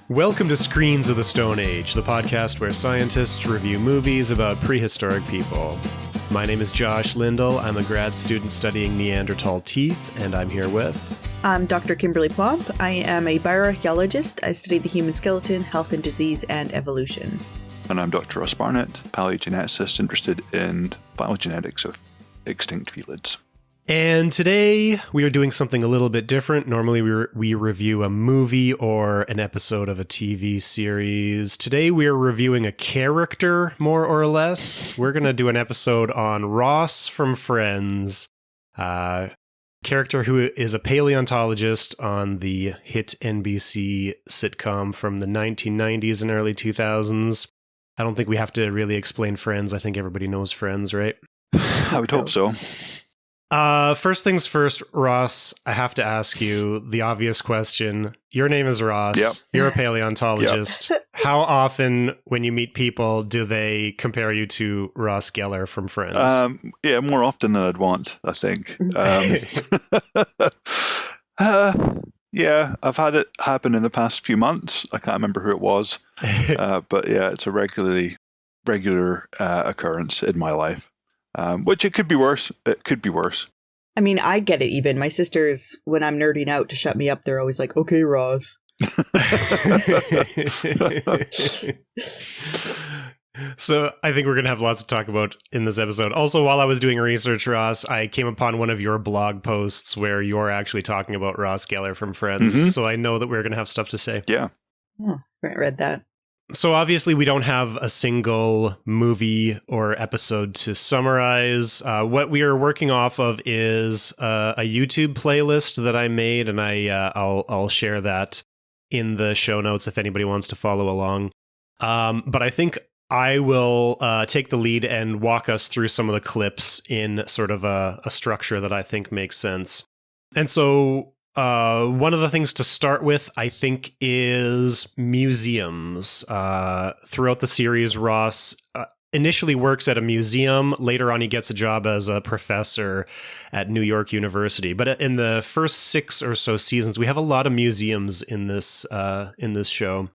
Welcome to Screens of the Stone Age, the podcast where scientists review movies about prehistoric people. My name is Josh Lindell. I'm a grad student studying Neanderthal teeth, and I'm here with... I'm Dr. Kimberly Plomp. I am a bioarchaeologist. I study the human skeleton, health and disease, and evolution. And I'm Dr. Ross Barnett, paleogeneticist interested in phylogenetics of extinct felids. And today we are doing something a little bit different. Normally we review a movie or an episode of a TV series. Today we are reviewing a character, more or less. We're going to do an episode on Ross from Friends, character who is a paleontologist on the hit NBC sitcom from the 1990s and early 2000s. I don't think we have to really explain Friends. I think everybody knows Friends, right? I would hope so. First things first, Ross, I have to ask you the obvious question. Your name is Ross. Yep. You're a paleontologist. Yep. How often when you meet people do they compare you to Ross Geller from Friends? More often than I'd want, I think. I've had it happen in the past few months. I can't remember who it was. But yeah, it's a regular occurrence in my life. Which it could be worse. It could be worse. I mean, I get it even. My sisters, when I'm nerding out to shut me up, they're always like, okay, Ross. So I think we're going to have lots to talk about in this episode. Also, while I was doing research, Ross, I came upon one of your blog posts where you're actually talking about Ross Geller from Friends. Mm-hmm. So I know that we're going to have stuff to say. Yeah. Oh, I read that. So obviously we don't have a single movie or episode to summarize. What we are working off of is a YouTube playlist that I made, and I'll share that in the show notes if anybody wants to follow along. But I think I will take the lead and walk us through some of the clips in sort of a structure that I think makes sense. And so... one of the things to start with, I think, is museums. Throughout the series, Ross initially works at a museum. Later on, he gets a job as a professor at New York University. But in the first 6 or so seasons, we have a lot of museums in this show.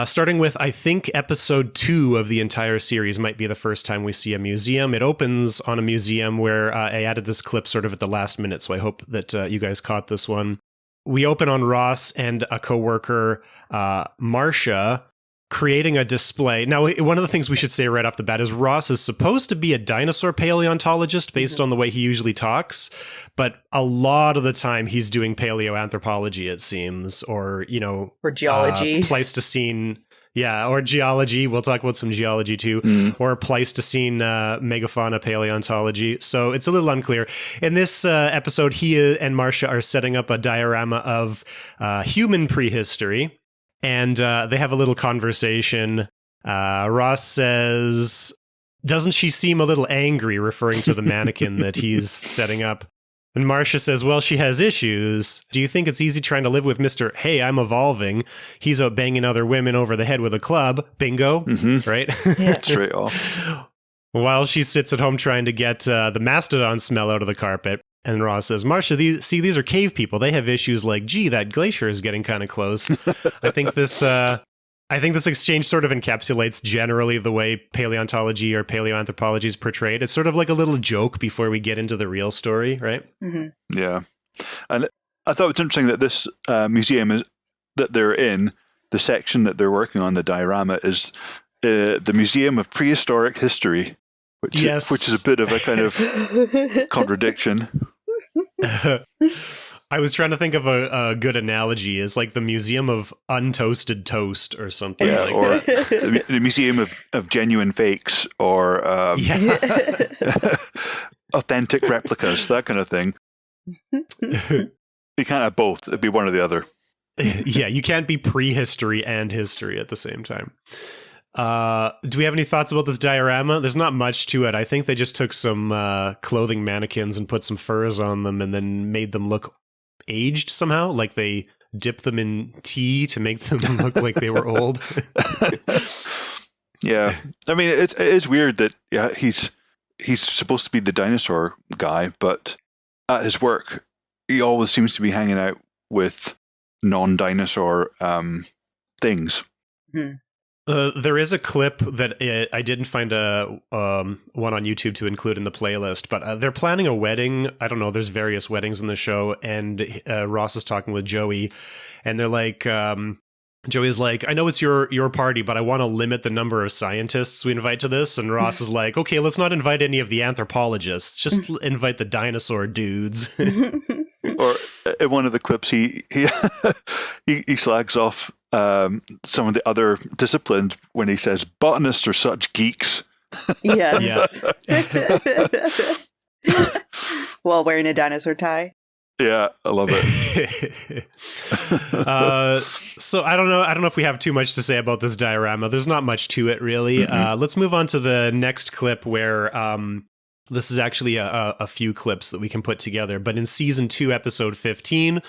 Starting with, I think, episode 2 of the entire series might be the first time we see a museum. It opens on a museum where I added this clip sort of at the last minute, so I hope that you guys caught this one. We open on Ross and a coworker, Marcia, creating a display. Now, one of the things we should say right off the bat is Ross is supposed to be a dinosaur paleontologist based on the way he usually talks, but a lot of the time he's doing palaeoanthropology, it seems, or geology. Pleistocene, or geology. We'll talk about some geology too, or Pleistocene megafauna paleontology. So it's a little unclear. In this episode, he and Marcia are setting up a diorama of human prehistory. And they have a little conversation. Ross says, doesn't she seem a little angry, referring to the mannequin that he's setting up? And Marcia says, well, she has issues. Do you think it's easy trying to live with Mr. Hey, I'm evolving? He's out banging other women over the head with a club. Bingo. Mm-hmm. Right? Yeah. Straight off. While she sits at home trying to get the mastodon smell out of the carpet. And Ross says, Marcia, these are cave people. They have issues like, gee, that glacier is getting kind of close. I think this exchange sort of encapsulates generally the way paleontology or paleoanthropology is portrayed. It's sort of like a little joke before we get into the real story, right? Mm-hmm. Yeah. And I thought it was interesting that this museum that they're in, the section that they're working on, the diorama, is the Museum of Prehistoric History. Which is a bit of a kind of contradiction. I was trying to think of a good analogy. It's like the Museum of Untoasted Toast or something. Yeah, like or that. The Museum of Genuine Fakes or authentic replicas, that kind of thing. You can't have both. It'd be one or the other. Yeah, you can't be prehistory and history at the same time. Do we have any thoughts about this diorama? There's not much to it. I think they just took some clothing mannequins and put some furs on them and then made them look aged somehow, like they dipped them in tea to make them look like they were old. Yeah. I mean, it is weird that he's supposed to be the dinosaur guy, but at his work, he always seems to be hanging out with non-dinosaur things. There is a clip that I didn't find one on YouTube to include in the playlist, but they're planning a wedding. I don't know. There's various weddings in the show, and Ross is talking with Joey, and they're like, Joey's like, I know it's your party, but I want to limit the number of scientists we invite to this. And Ross is like, okay, let's not invite any of the anthropologists. Just invite the dinosaur dudes. Or in one of the clips, he slags off some of the other disciplines when he says botanists are such geeks. Yes. While wearing a dinosaur tie. Yeah, I love it. So I don't know if we have too much to say about this diorama. There's not much to it, really. Let's move on to the next clip where this is actually a few clips that we can put together. But in season 2, episode 15,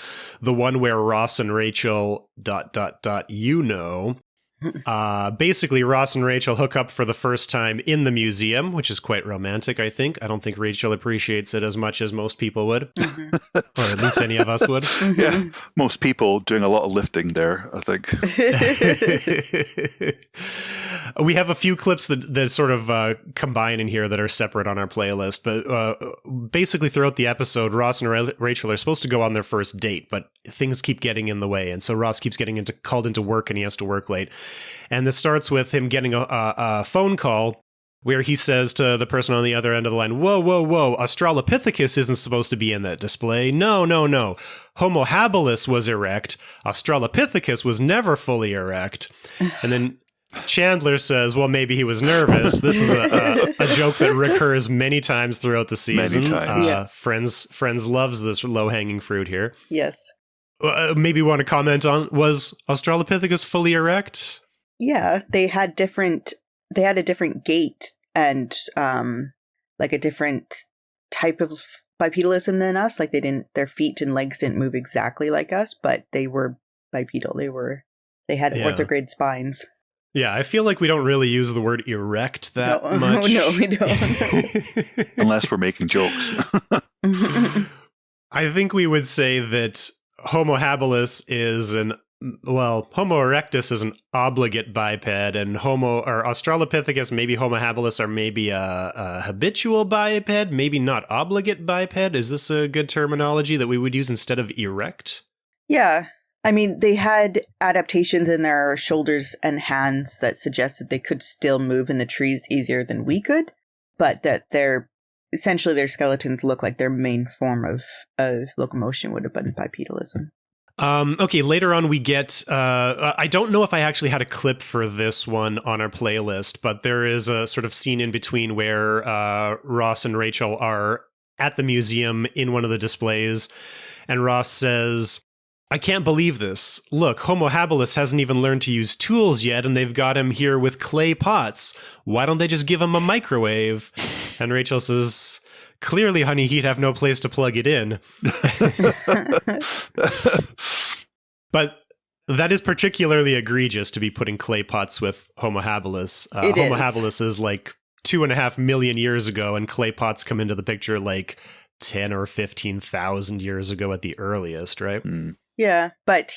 the one where Ross and Rachel ... basically Ross and Rachel hook up for the first time in the museum, which is quite romantic, I think. I don't think Rachel appreciates it as much as most people would, or at least any of us would. Yeah, most people doing a lot of lifting there, I think. We have a few clips that sort of combine in here that are separate on our playlist, but basically throughout the episode, Ross and Rachel are supposed to go on their first date, but things keep getting in the way, and so Ross keeps getting called into work, and he has to work late. And this starts with him getting a phone call where he says to the person on the other end of the line, whoa, Australopithecus isn't supposed to be in that display. No. Homo habilis was erect. Australopithecus was never fully erect. And then Chandler says, well, maybe he was nervous. This is a joke that recurs many times throughout the season. Many times. Friends loves this low-hanging fruit here. Yes. Maybe want to comment on, was Australopithecus fully erect? Yeah, they had a different gait and like a different type of bipedalism than us. Like their feet and legs didn't move exactly like us, but they were bipedal. They had orthograde spines. Yeah, I feel like we don't really use the word erect that much. No, we don't. Unless we're making jokes. I think we would say that Homo habilis is Homo erectus is an obligate biped, and Australopithecus, maybe Homo habilis, are maybe a habitual biped, maybe not obligate biped. Is this a good terminology that we would use instead of erect? Yeah. I mean, they had adaptations in their shoulders and hands that suggested they could still move in the trees easier than we could, but that essentially their skeletons look like their main form of locomotion would have been bipedalism. Okay, later on we get, I don't know if I actually had a clip for this one on our playlist, but there is a sort of scene in between where Ross and Rachel are at the museum in one of the displays, and Ross says, I can't believe this. Look, Homo habilis hasn't even learned to use tools yet, and they've got him here with clay pots. Why don't they just give him a microwave? And Rachel says, clearly, honey, he'd have no place to plug it in. But that is particularly egregious to be putting clay pots with Homo habilis. Homo habilis is like 2.5 million years ago, and clay pots come into the picture like 10 or 15,000 years ago at the earliest, right? Mm. Yeah, but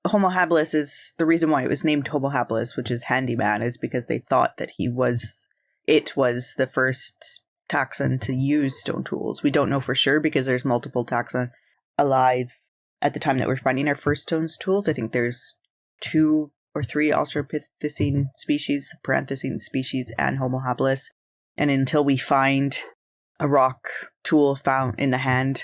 Homo habilis is the reason why it was named Homo habilis, which is handyman, is because they thought that it was the first taxon to use stone tools. We don't know for sure because there's multiple taxa alive at the time that we're finding our first stone tools. I think there's 2 or 3 Australopithecine species, Paranthropocene species, and Homo habilis. And until we find a rock tool found in the hand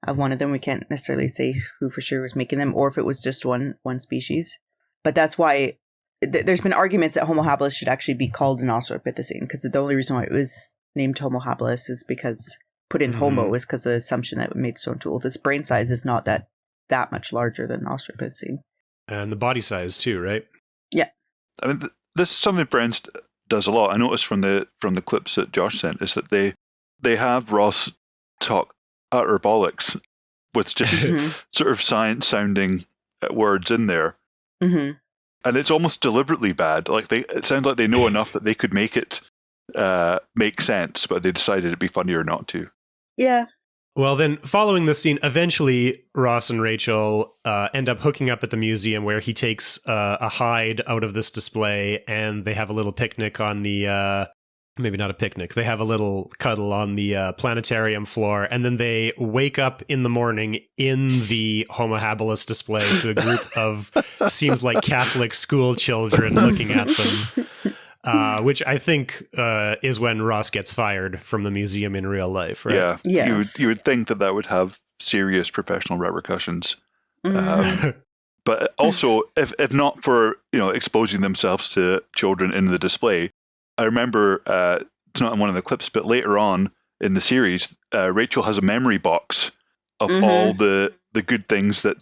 of one of them, we can't necessarily say who for sure was making them or if it was just one species. But that's why there's been arguments that Homo habilis should actually be called an Australopithecine, because the only reason why it was named Homo habilis is because put in Homo is because of the assumption that it made stone tools. Its brain size is not that much larger than Australopithecine. And the body size too, right? Yeah. I mean, this is something Brent does a lot. I noticed from the clips that Josh sent is that they have Ross talk utter bollocks with just sort of science-sounding words in there. Mm-hmm. And it's almost deliberately bad. Like it sounds like they know enough that they could make it make sense, but they decided it'd be funnier not to. Yeah. Well, then, following this scene, eventually Ross and Rachel end up hooking up at the museum where he takes a hide out of this display, and they have a little picnic on the, maybe not a picnic, they have a little cuddle on the planetarium floor, and then they wake up in the morning in the Homo habilis display to a group of, seems like Catholic school children looking at them. Which I think is when Ross gets fired from the museum in real life, right? Yeah, Yes. you would think that would have serious professional repercussions. Mhm. But also, if not for exposing themselves to children in the display, I remember it's not in one of the clips, but later on in the series, Rachel has a memory box of all the good things that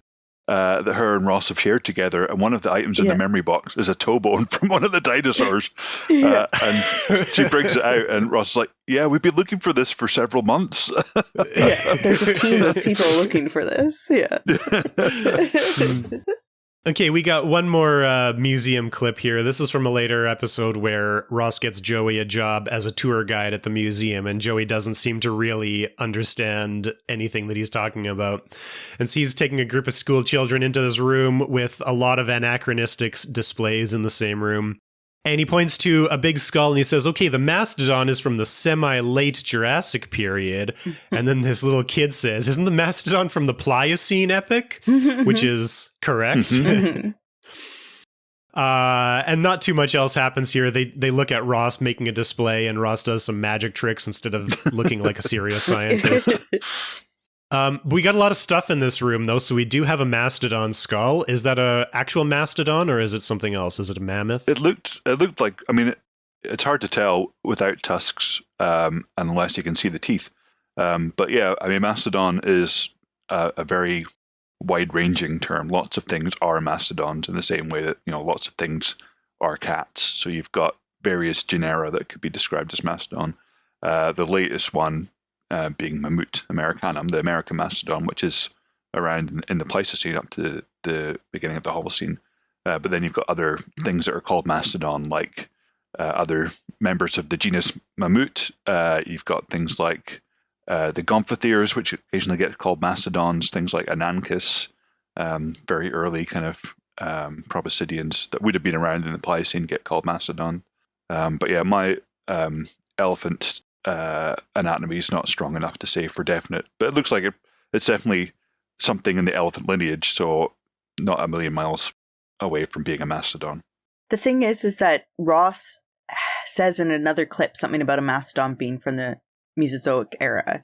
her and Ross have shared together, and one of the items in the memory box is a toe bone from one of the dinosaurs. And she brings it out, and Ross is like, "Yeah, we've been looking for this for several months." There's a team of people looking for this. Yeah. Okay, we got one more museum clip here. This is from a later episode where Ross gets Joey a job as a tour guide at the museum, and Joey doesn't seem to really understand anything that he's talking about. And so he's taking a group of school children into this room with a lot of anachronistic displays in the same room. And he points to a big skull and he says, okay, the mastodon is from the semi-late Jurassic period. And then this little kid says, isn't the mastodon from the Pliocene epoch? Which is correct. And not too much else happens here. They look at Ross making a display, and Ross does some magic tricks instead of looking like a serious scientist. We got a lot of stuff in this room, though, so we do have a mastodon skull. Is that a actual mastodon, or is it something else? Is it a mammoth? It looked like, I mean, it's hard to tell without tusks, unless you can see the teeth. But yeah, I mean, mastodon is a very wide-ranging term. Lots of things are mastodons in the same way that, lots of things are cats. So you've got various genera that could be described as mastodon. The latest one being Mammut americanum, the American mastodon, which is around in the Pleistocene up to the beginning of the Holocene. But then you've got other things that are called mastodon, like other members of the genus Mammut. You've got things like the gomphotheres, which occasionally get called mastodons, things like Ananchus, very early kind of proboscideans that would have been around in the Pliocene get called mastodon. But yeah, my elephant anatomy is not strong enough to say for definite, but it looks like it's definitely something in the elephant lineage, so not a million miles away from being a mastodon. The thing is that Ross says in another clip something about a mastodon being from the Mesozoic era.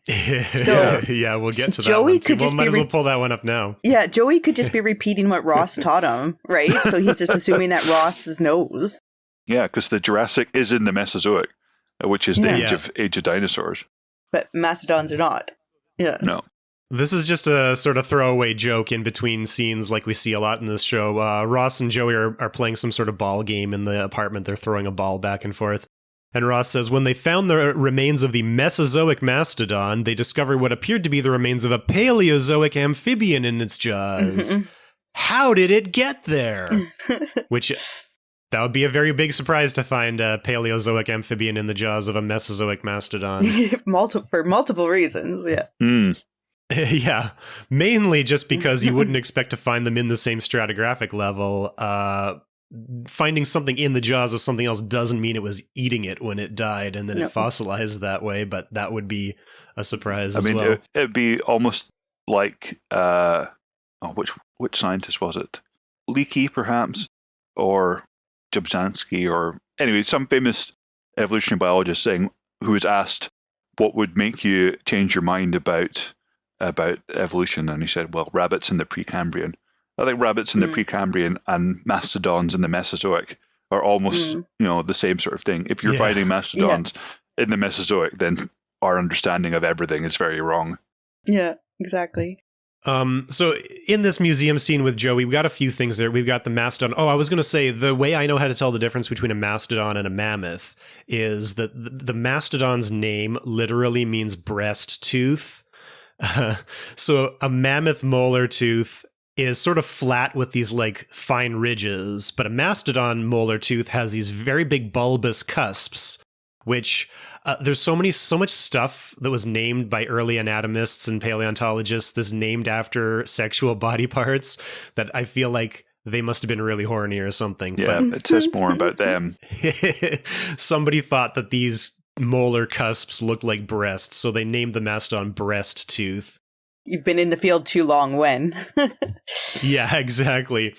So yeah, we'll get to that. Joey one could just might as well pull that one up now. Yeah, Joey could just be repeating what Ross taught him, right? So he's just assuming that Ross knows. Yeah, because the Jurassic is in the Mesozoic, which is the age of dinosaurs. But mastodons are not. Yeah. No. This is just a sort of throwaway joke in between scenes like we see a lot in this show. Ross and Joey are playing some sort of ball game in the apartment. They're throwing a ball back and forth. And Ross says, when they found the remains of the Mesozoic mastodon, they discovered what appeared to be the remains of a Paleozoic amphibian in its jaws. How did it get there? Which, that would be a very big surprise to find a Paleozoic amphibian in the jaws of a Mesozoic mastodon. For multiple reasons, yeah. Yeah, mainly just because you wouldn't expect to find them in the same stratigraphic level. Finding something in the jaws of something else doesn't mean it was eating it when it died and then it fossilized that way, but that would be a surprise as well. It'd be almost like, which scientist was it? Leakey, perhaps? Or Jabzhansky, or anyway, some famous evolutionary biologist saying, who was asked, what would make you change your mind about evolution? And he said, well, rabbits in the Precambrian. I think rabbits in the Precambrian and mastodons in the Mesozoic are almost, the same sort of thing. If you're finding mastodons in the Mesozoic, then our understanding of everything is very wrong. Yeah, exactly. So in this museum scene with Joey, we've got a few things there. We've got the mastodon. Oh, I was going to say, the way I know how to tell the difference between a mastodon and a mammoth is that the mastodon's name literally means breast tooth. So a mammoth molar tooth is sort of flat with these like fine ridges, but a mastodon molar tooth has these very big bulbous cusps which there's so much stuff that was named by early anatomists and paleontologists that's named after sexual body parts that I feel like they must have been really horny or something. Yeah, it says more about them. Somebody thought that these molar cusps looked like breasts, so they named the mastodon breast tooth. You've been in the field too long when. Yeah, exactly.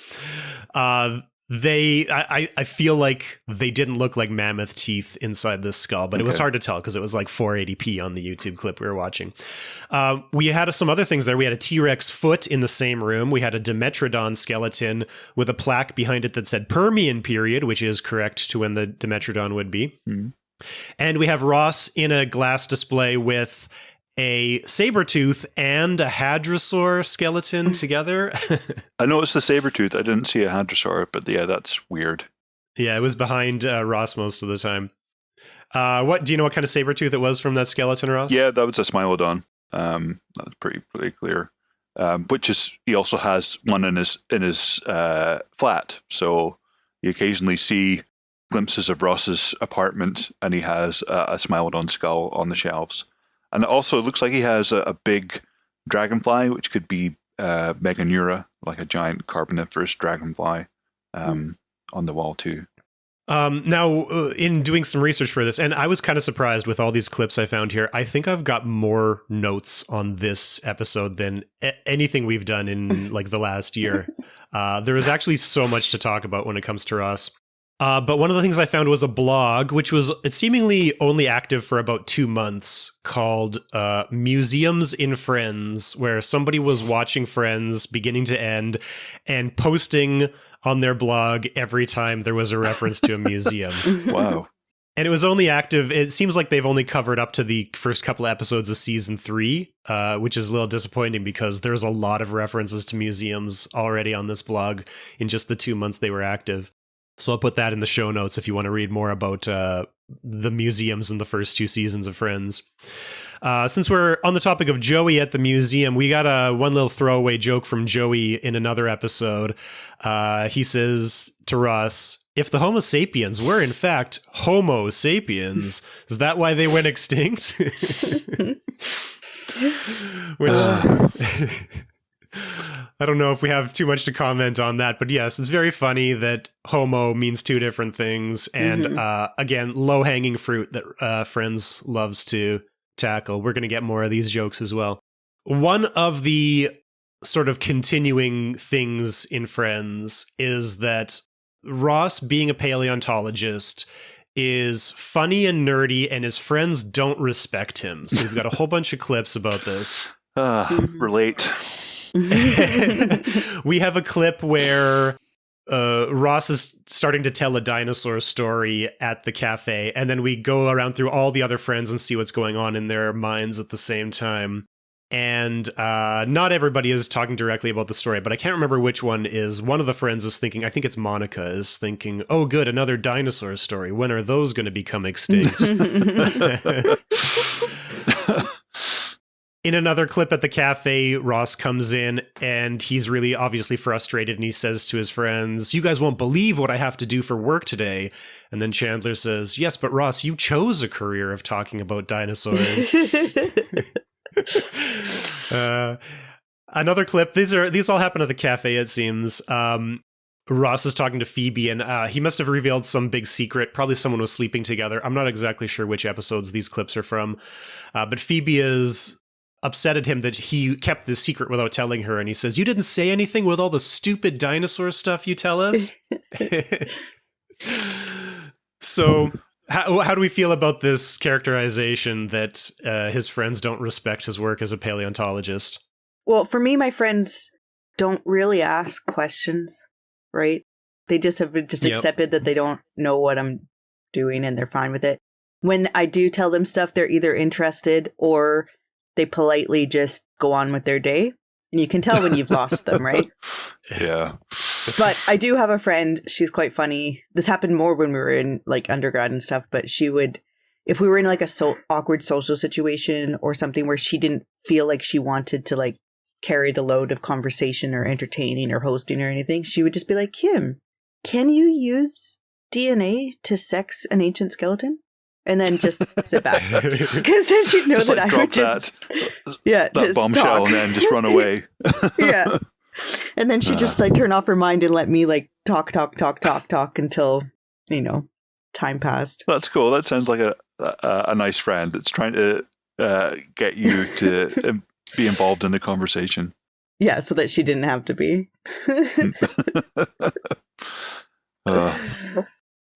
I feel like they didn't look like mammoth teeth inside this skull, but it was hard to tell because it was like 480p on the YouTube clip we were watching. We had some other things there. We had a T-Rex foot in the same room. We had a Dimetrodon skeleton with a plaque behind it that said Permian period, which is correct to when the Dimetrodon would be. Mm-hmm. And we have Ross in a glass display with a saber tooth and a hadrosaur skeleton together. I noticed the saber tooth. I didn't see a hadrosaur, but yeah, that's weird. Yeah, it was behind Ross most of the time. What do you know? What kind of saber tooth it was from that skeleton, Ross? Yeah, that was a Smilodon. That's pretty clear. Which is he also has one in his flat. So you occasionally see glimpses of Ross's apartment, and he has a Smilodon skull on the shelves. And also, it looks like he has a big dragonfly, which could be Meganeura, like a giant carboniferous dragonfly, on the wall too. Now, in doing some research for this, and I was kind of surprised with all these clips I found here, I think I've got more notes on this episode than anything we've done in like the last year. There is actually so much to talk about when it comes to Ross. But one of the things I found was a blog, which was seemingly only active for about 2 months, called Museums in Friends, where somebody was watching Friends beginning to end and posting on their blog every time there was a reference to a museum. Wow. And it was only active. It seems like they've only covered up to the first couple episodes of season 3, which is a little disappointing because there's a lot of references to museums already on this blog in just the 2 months they were active. So I'll put that in the show notes if you want to read more about the museums in the first 2 seasons of Friends. Since we're on the topic of Joey at the museum, we got one little throwaway joke from Joey in another episode. He says to Ross, if the Homo sapiens were in fact Homo sapiens, is that why they went extinct? Which... I don't know if we have too much to comment on that, but yes, it's very funny that homo means 2 different things. And again, low-hanging fruit that Friends loves to tackle. We're going to get more of these jokes as well. One of the sort of continuing things in Friends is that Ross, being a paleontologist, is funny and nerdy, and his friends don't respect him. So we've got a whole bunch of clips about this. Relate. We have a clip where Ross is starting to tell a dinosaur story at the cafe, and then we go around through all the other friends and see what's going on in their minds at the same time. And not everybody is talking directly about the story, but I can't remember which one is. One of the friends is thinking, I think it's Monica, is thinking, oh good, another dinosaur story. When are those going to become extinct? In another clip at the cafe, Ross comes in and he's really obviously frustrated, and he says to his friends, you guys won't believe what I have to do for work today. And then Chandler says, yes, but Ross, you chose a career of talking about dinosaurs. Another clip, these all happen at the cafe, it seems. Ross is talking to Phoebe, and he must have revealed some big secret. Probably someone was sleeping together. I'm not exactly sure which episodes these clips are from. But Phoebe is upset at him that he kept this secret without telling her, and he says, you didn't say anything with all the stupid dinosaur stuff you tell us? So how do we feel about this characterization that his friends don't respect his work as a paleontologist? Well, for me, my friends don't really ask questions, right? They just have accepted that they don't know what I'm doing, and they're fine with it. When I do tell them stuff, they're either interested or they politely just go on with their day. And you can tell when you've lost them, right? Yeah. But I do have a friend. She's quite funny. This happened more when we were in like undergrad and stuff. But she would, if we were in like a awkward social situation or something where she didn't feel like she wanted to like carry the load of conversation or entertaining or hosting or anything, she would just be like, Kim, can you use DNA to sex an ancient skeleton? and then just sit back. Because then she'd know Just that like I drop would just that just bombshell talk. and then just run away. Yeah. And then she'd just like turn off her mind and let me like talk until, time passed. That's cool. That sounds like a nice friend that's trying to get you to be involved in the conversation. Yeah, so that she didn't have to be.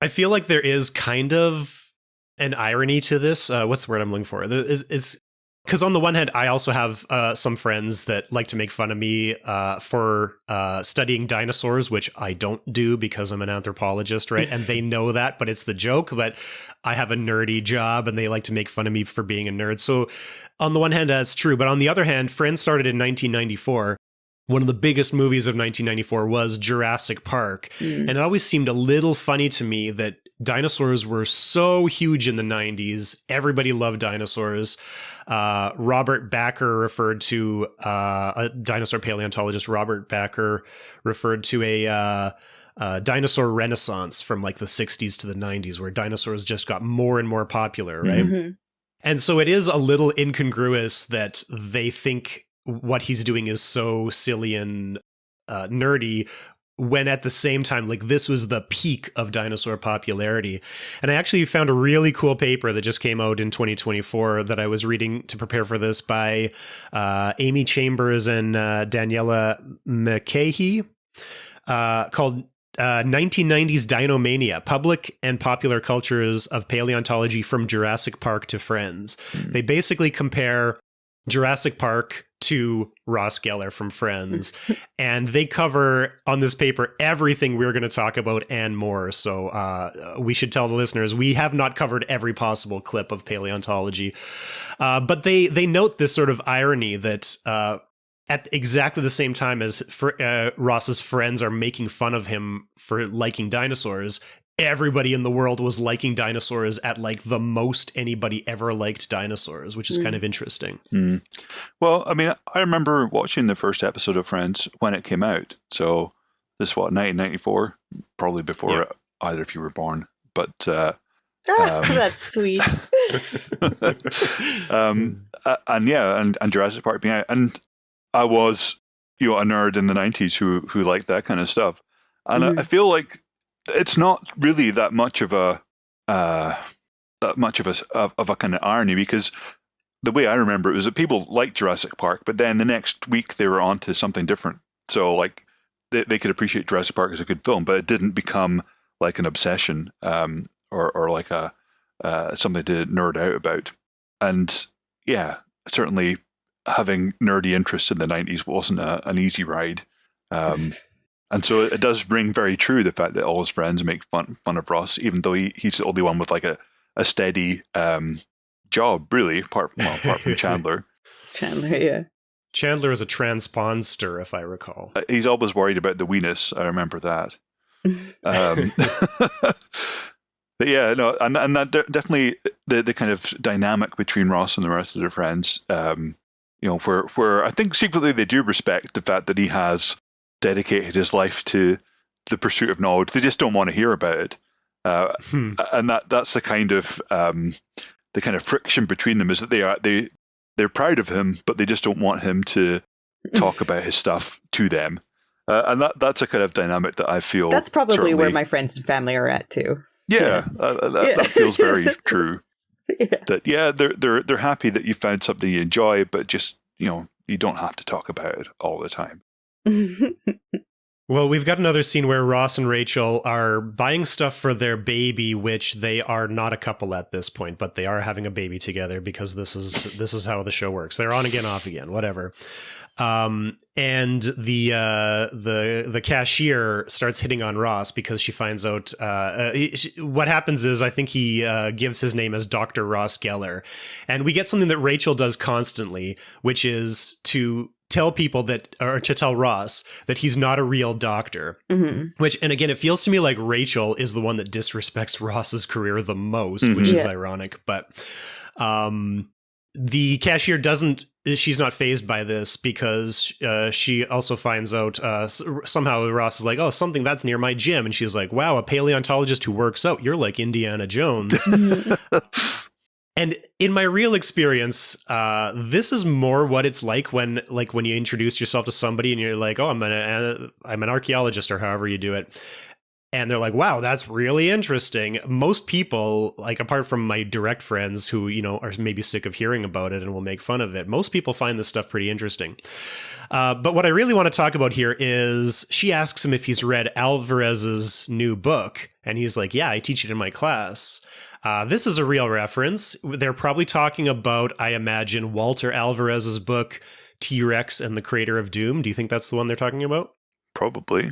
I feel like there is kind of an irony to this. What's the word I'm looking for? It's because on the one hand, I also have some friends that like to make fun of me for studying dinosaurs, which I don't do because I'm an anthropologist, right? And they know that, but it's the joke. But I have a nerdy job and they like to make fun of me for being a nerd. So on the one hand, that's true. But on the other hand, Friends started in 1994. One of the biggest movies of 1994 was Jurassic Park. And it always seemed a little funny to me that dinosaurs were so huge in the 90s. Everybody loved dinosaurs. Robert Backer referred to, a dinosaur paleontologist, Robert Backer referred to a dinosaur renaissance from like the 60s to the 90s where dinosaurs just got more and more popular, right? Mm-hmm. And so it is a little incongruous that they think what he's doing is so silly and nerdy when at the same time, like this was the peak of dinosaur popularity. And I actually found a really cool paper that just came out in 2024 that I was reading to prepare for this by Amy Chambers and Daniela McCahey called 1990s Dinomania, Public and Popular Cultures of Paleontology from Jurassic Park to Friends. They basically compare Jurassic Park to Ross Geller from Friends, and they cover on this paper everything we're going to talk about and more. So we should tell the listeners we have not covered every possible clip of paleontology, but they note this sort of irony that at exactly the same time as Ross's friends are making fun of him for liking dinosaurs, everybody in the world was liking dinosaurs at like the most anybody ever liked dinosaurs, which is kind of interesting. Well, I mean, I remember watching the first episode of Friends when it came out. So this, 1994? Probably before either of you were born. But that's sweet. and Jurassic Park being out. And I was, a nerd in the 90s who liked that kind of stuff. And I feel like it's not really that much of a kind of irony, because the way I remember it was that people liked Jurassic Park, but then the next week they were on to something different. So like they could appreciate Jurassic Park as a good film, but it didn't become like an obsession or like a something to nerd out about. And yeah, certainly having nerdy interests in the 90s wasn't an easy ride. And so it does ring very true, the fact that all his friends make fun of Ross, even though he's the only one with like a steady job, really, apart from Chandler. Chandler is a transponster, if I recall. He's always worried about the weenus. I remember that. But yeah, no, and that definitely the kind of dynamic between Ross and the rest of their friends, where I think secretly they do respect the fact that he has dedicated his life to the pursuit of knowledge. They just don't want to hear about it, and that's the kind of friction between them, is that they're proud of him, but they just don't want him to talk about his stuff to them, and that's a kind of dynamic that I feel that's probably certainly, where my friends and family are at too. That feels very true. They're happy that you found something you enjoy, but just you don't have to talk about it all the time. Well, we've got another scene where Ross and Rachel are buying stuff for their baby, which they are not a couple at this point, but they are having a baby together because this is how the show works. They're on again, off again, whatever. And the cashier starts hitting on Ross because she finds out what happens is, I think he gives his name as Dr. Ross Geller, and we get something that Rachel does constantly, which is to tell people to tell Ross that he's not a real doctor. Which, and again, it feels to me like Rachel is the one that disrespects Ross's career the most, which is ironic. But the cashier doesn't she's not fazed by this because she also finds out somehow Ross is like, oh, something that's near my gym. And she's like, wow, a paleontologist who works out. You're like Indiana Jones. And in my real experience, this is more what it's like when you introduce yourself to somebody and you're like, oh, I'm an archaeologist, or however you do it. And they're like, wow, that's really interesting. Most people, like apart from my direct friends who, are maybe sick of hearing about it and will make fun of it, most people find this stuff pretty interesting. But what I really want to talk about here is she asks him if he's read Alvarez's new book. And he's like, yeah, I teach it in my class. This is a real reference. They're probably talking about, I imagine, Walter Alvarez's book, T-Rex and the Crater of Doom. Do you think that's the one they're talking about? Probably.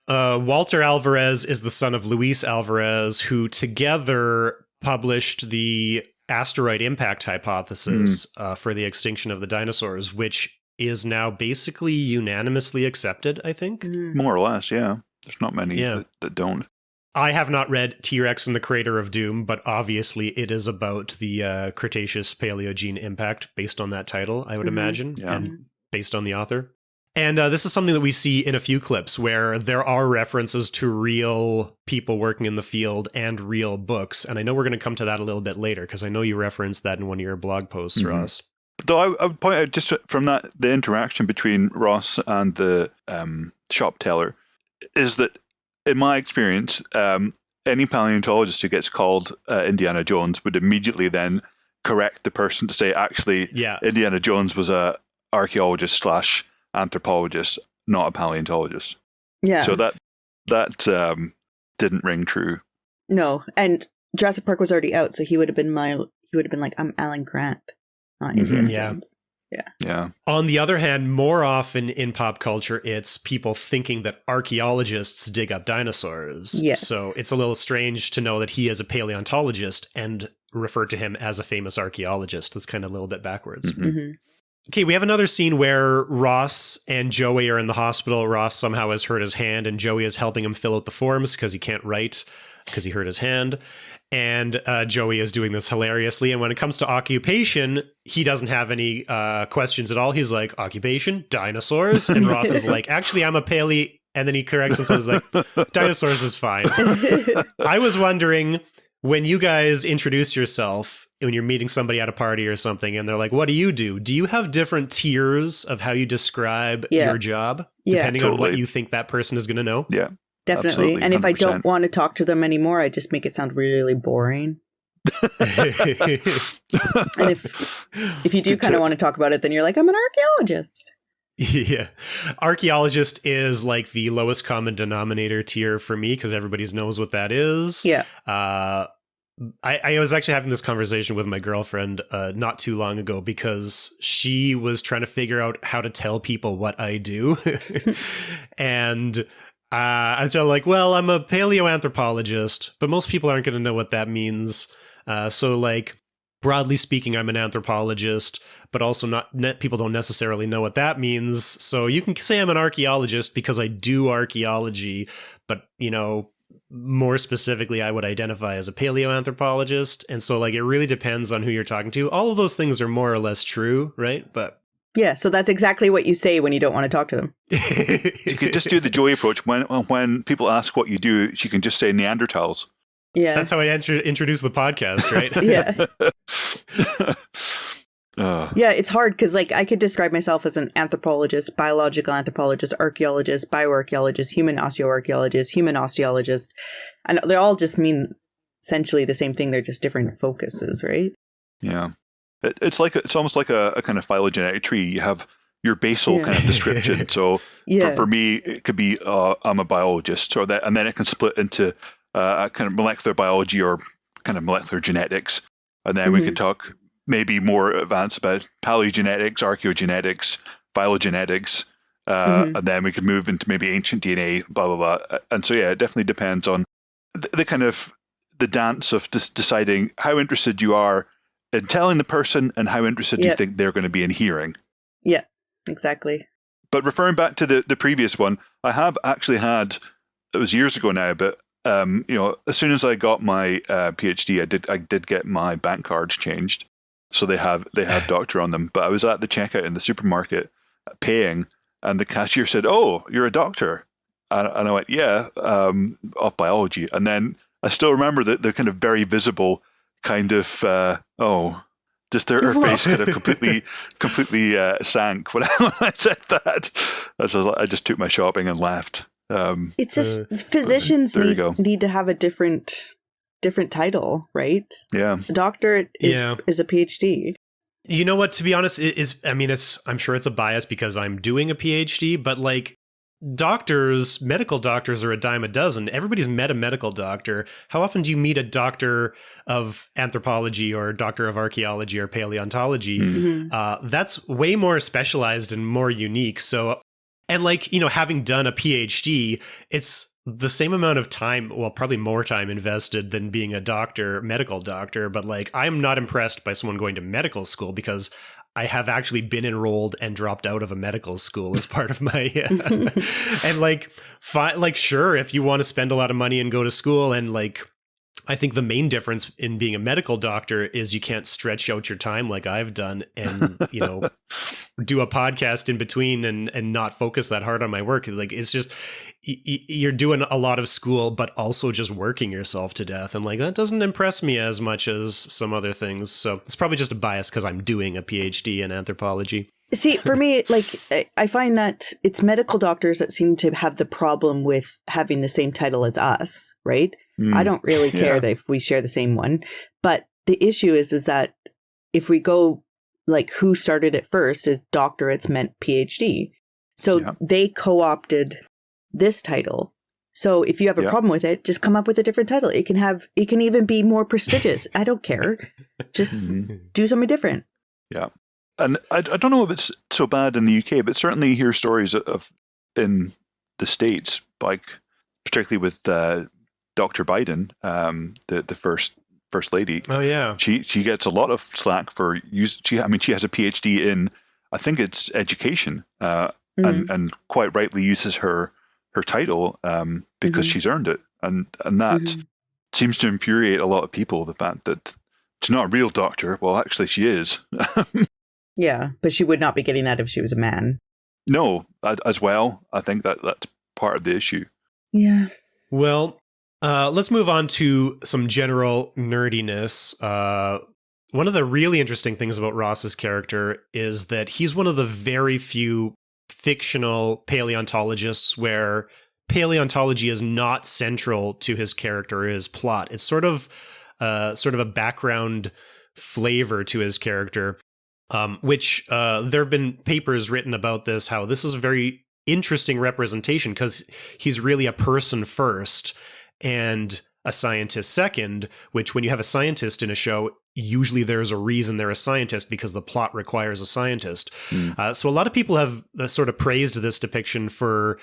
Walter Alvarez is the son of Luis Alvarez, who together published the asteroid impact hypothesis for the extinction of the dinosaurs, which is now basically unanimously accepted, I think. More or less, yeah. There's not many that don't. I have not read T-Rex and the Crater of Doom, but obviously it is about the Cretaceous Paleogene impact based on that title, I would imagine, and based on the author. And this is something that we see in a few clips where there are references to real people working in the field and real books. And I know we're going to come to that a little bit later, because I know you referenced that in one of your blog posts, Ross. Though I would point out just from that, the interaction between Ross and the shop teller is that, in my experience, any paleontologist who gets called Indiana Jones would immediately then correct the person to say, actually, Indiana Jones was a archaeologist / anthropologist, not a paleontologist. Yeah. So that didn't ring true. No, and Jurassic Park was already out, so he would have been like, I'm Alan Grant, not Indiana Jones. Yeah. On the other hand, more often in pop culture, it's people thinking that archaeologists dig up dinosaurs. Yes. So it's a little strange to know that he is a paleontologist and refer to him as a famous archaeologist. It's kind of a little bit backwards. Okay, we have another scene where Ross and Joey are in the hospital. Ross somehow has hurt his hand, and Joey is helping him fill out the forms because he can't write because he hurt his hand. And Joey is doing this hilariously. And when it comes to occupation, he doesn't have any questions at all. He's like, occupation? Dinosaurs? And Ross is like, actually, I'm a paleo. And then he corrects and says, like, dinosaurs is fine. I was wondering, when you guys introduce yourself, when you're meeting somebody at a party or something, and they're like, what do? Do you have different tiers of how you describe your job? Depending on what you think that person is going to know? Yeah. Definitely. Absolutely, and if 100%. I don't want to talk to them anymore, I just make it sound really boring. And if you do kind of want to talk about it, then you're like, I'm an archaeologist. Yeah. Archaeologist is like the lowest common denominator tier for me, because everybody knows what that is. Yeah. I was actually having this conversation with my girlfriend not too long ago, because she was trying to figure out how to tell people what I do. And I tell like, well, I'm a paleoanthropologist, but most people aren't going to know what that means. So like, broadly speaking, I'm an anthropologist, but also people don't necessarily know what that means. So you can say I'm an archaeologist because I do archaeology, but more specifically, I would identify as a paleoanthropologist. And so like, it really depends on who you're talking to. All of those things are more or less true, right? But yeah, so that's exactly what you say when you don't want to talk to them. You could just do the Joey approach. When people ask what you do, you can just say Neanderthals. Yeah. That's how I introduce the podcast, right? Yeah. Yeah, it's hard because like I could describe myself as an anthropologist, biological anthropologist, archaeologist, bioarchaeologist, human osteoarchaeologist, human osteologist. And they all just mean essentially the same thing. They're just different focuses, right? Yeah. It's almost like a kind of phylogenetic tree. You have your basal kind of description. So for me, it could be I'm a biologist, or that, and then it can split into a kind of molecular biology or kind of molecular genetics, and then we could talk maybe more advanced about paleogenetics, archaeogenetics, phylogenetics, and then we could move into maybe ancient DNA, blah blah blah. And so it definitely depends on the kind of the dance of deciding how interested you are in telling the person and how interested you think they're going to be in hearing. Yeah, exactly. But referring back to the previous one, I have actually had, it was years ago now, but as soon as I got my PhD, I did get my bank cards changed. so they have doctor on them. But I was at the checkout in the supermarket paying, and the cashier said, "Oh, you're a doctor," and I went, "Yeah, of biology." And then I still remember that the kind of very visible kind of just her face kind of completely sank when I said that. I just took my shopping and left. It's just physicians need to have a different title, right? Yeah, a doctor is a PhD. You know what? To be honest, I'm sure it's a bias because I'm doing a PhD, but like medical doctors are a dime a dozen. Everybody's met a medical doctor. How often do you meet a doctor of anthropology or doctor of archaeology or paleontology? Mm-hmm. That's way more specialized and more unique. So, and like, having done a PhD, it's the same amount of time, well, probably more time invested than being a medical doctor. But like, I'm not impressed by someone going to medical school because I have actually been enrolled and dropped out of a medical school as part of my, and like, sure, if you want to spend a lot of money and go to school, and like, I think the main difference in being a medical doctor is you can't stretch out your time like I've done and, do a podcast in between and not focus that hard on my work. Like, it's just, you're doing a lot of school, but also just working yourself to death. And like, that doesn't impress me as much as some other things. So it's probably just a bias because I'm doing a PhD in anthropology. See, for me, like, I find that it's medical doctors that seem to have the problem with having the same title as us, right? I don't really care that if we share the same one. But the issue is that if we go, like, who started it first is doctorates meant PhD. So they co-opted this title. So if you have a problem with it, just come up with a different title. It can even be more prestigious. I don't care. Just do something different. Yeah. And I don't know if it's so bad in the UK, but certainly you hear stories of in the States, like particularly with Dr. Biden, the first lady. Oh yeah, she gets a lot of slack for she has a PhD in, I think it's education, and quite rightly uses her title because she's earned it, and that seems to infuriate a lot of people. The fact that she's not a real doctor. Well, actually, she is. Yeah, but she would not be getting that if she was a man. No, as well. I think that's part of the issue. Yeah. Well, let's move on to some general nerdiness. One of the really interesting things about Ross's character is that he's one of the very few fictional paleontologists where paleontology is not central to his character or his plot. It's sort of a background flavor to his character. Which there have been papers written about this, how this is a very interesting representation because he's really a person first and a scientist second, which when you have a scientist in a show, usually there's a reason they're a scientist because the plot requires a scientist. So a lot of people have sort of praised this depiction for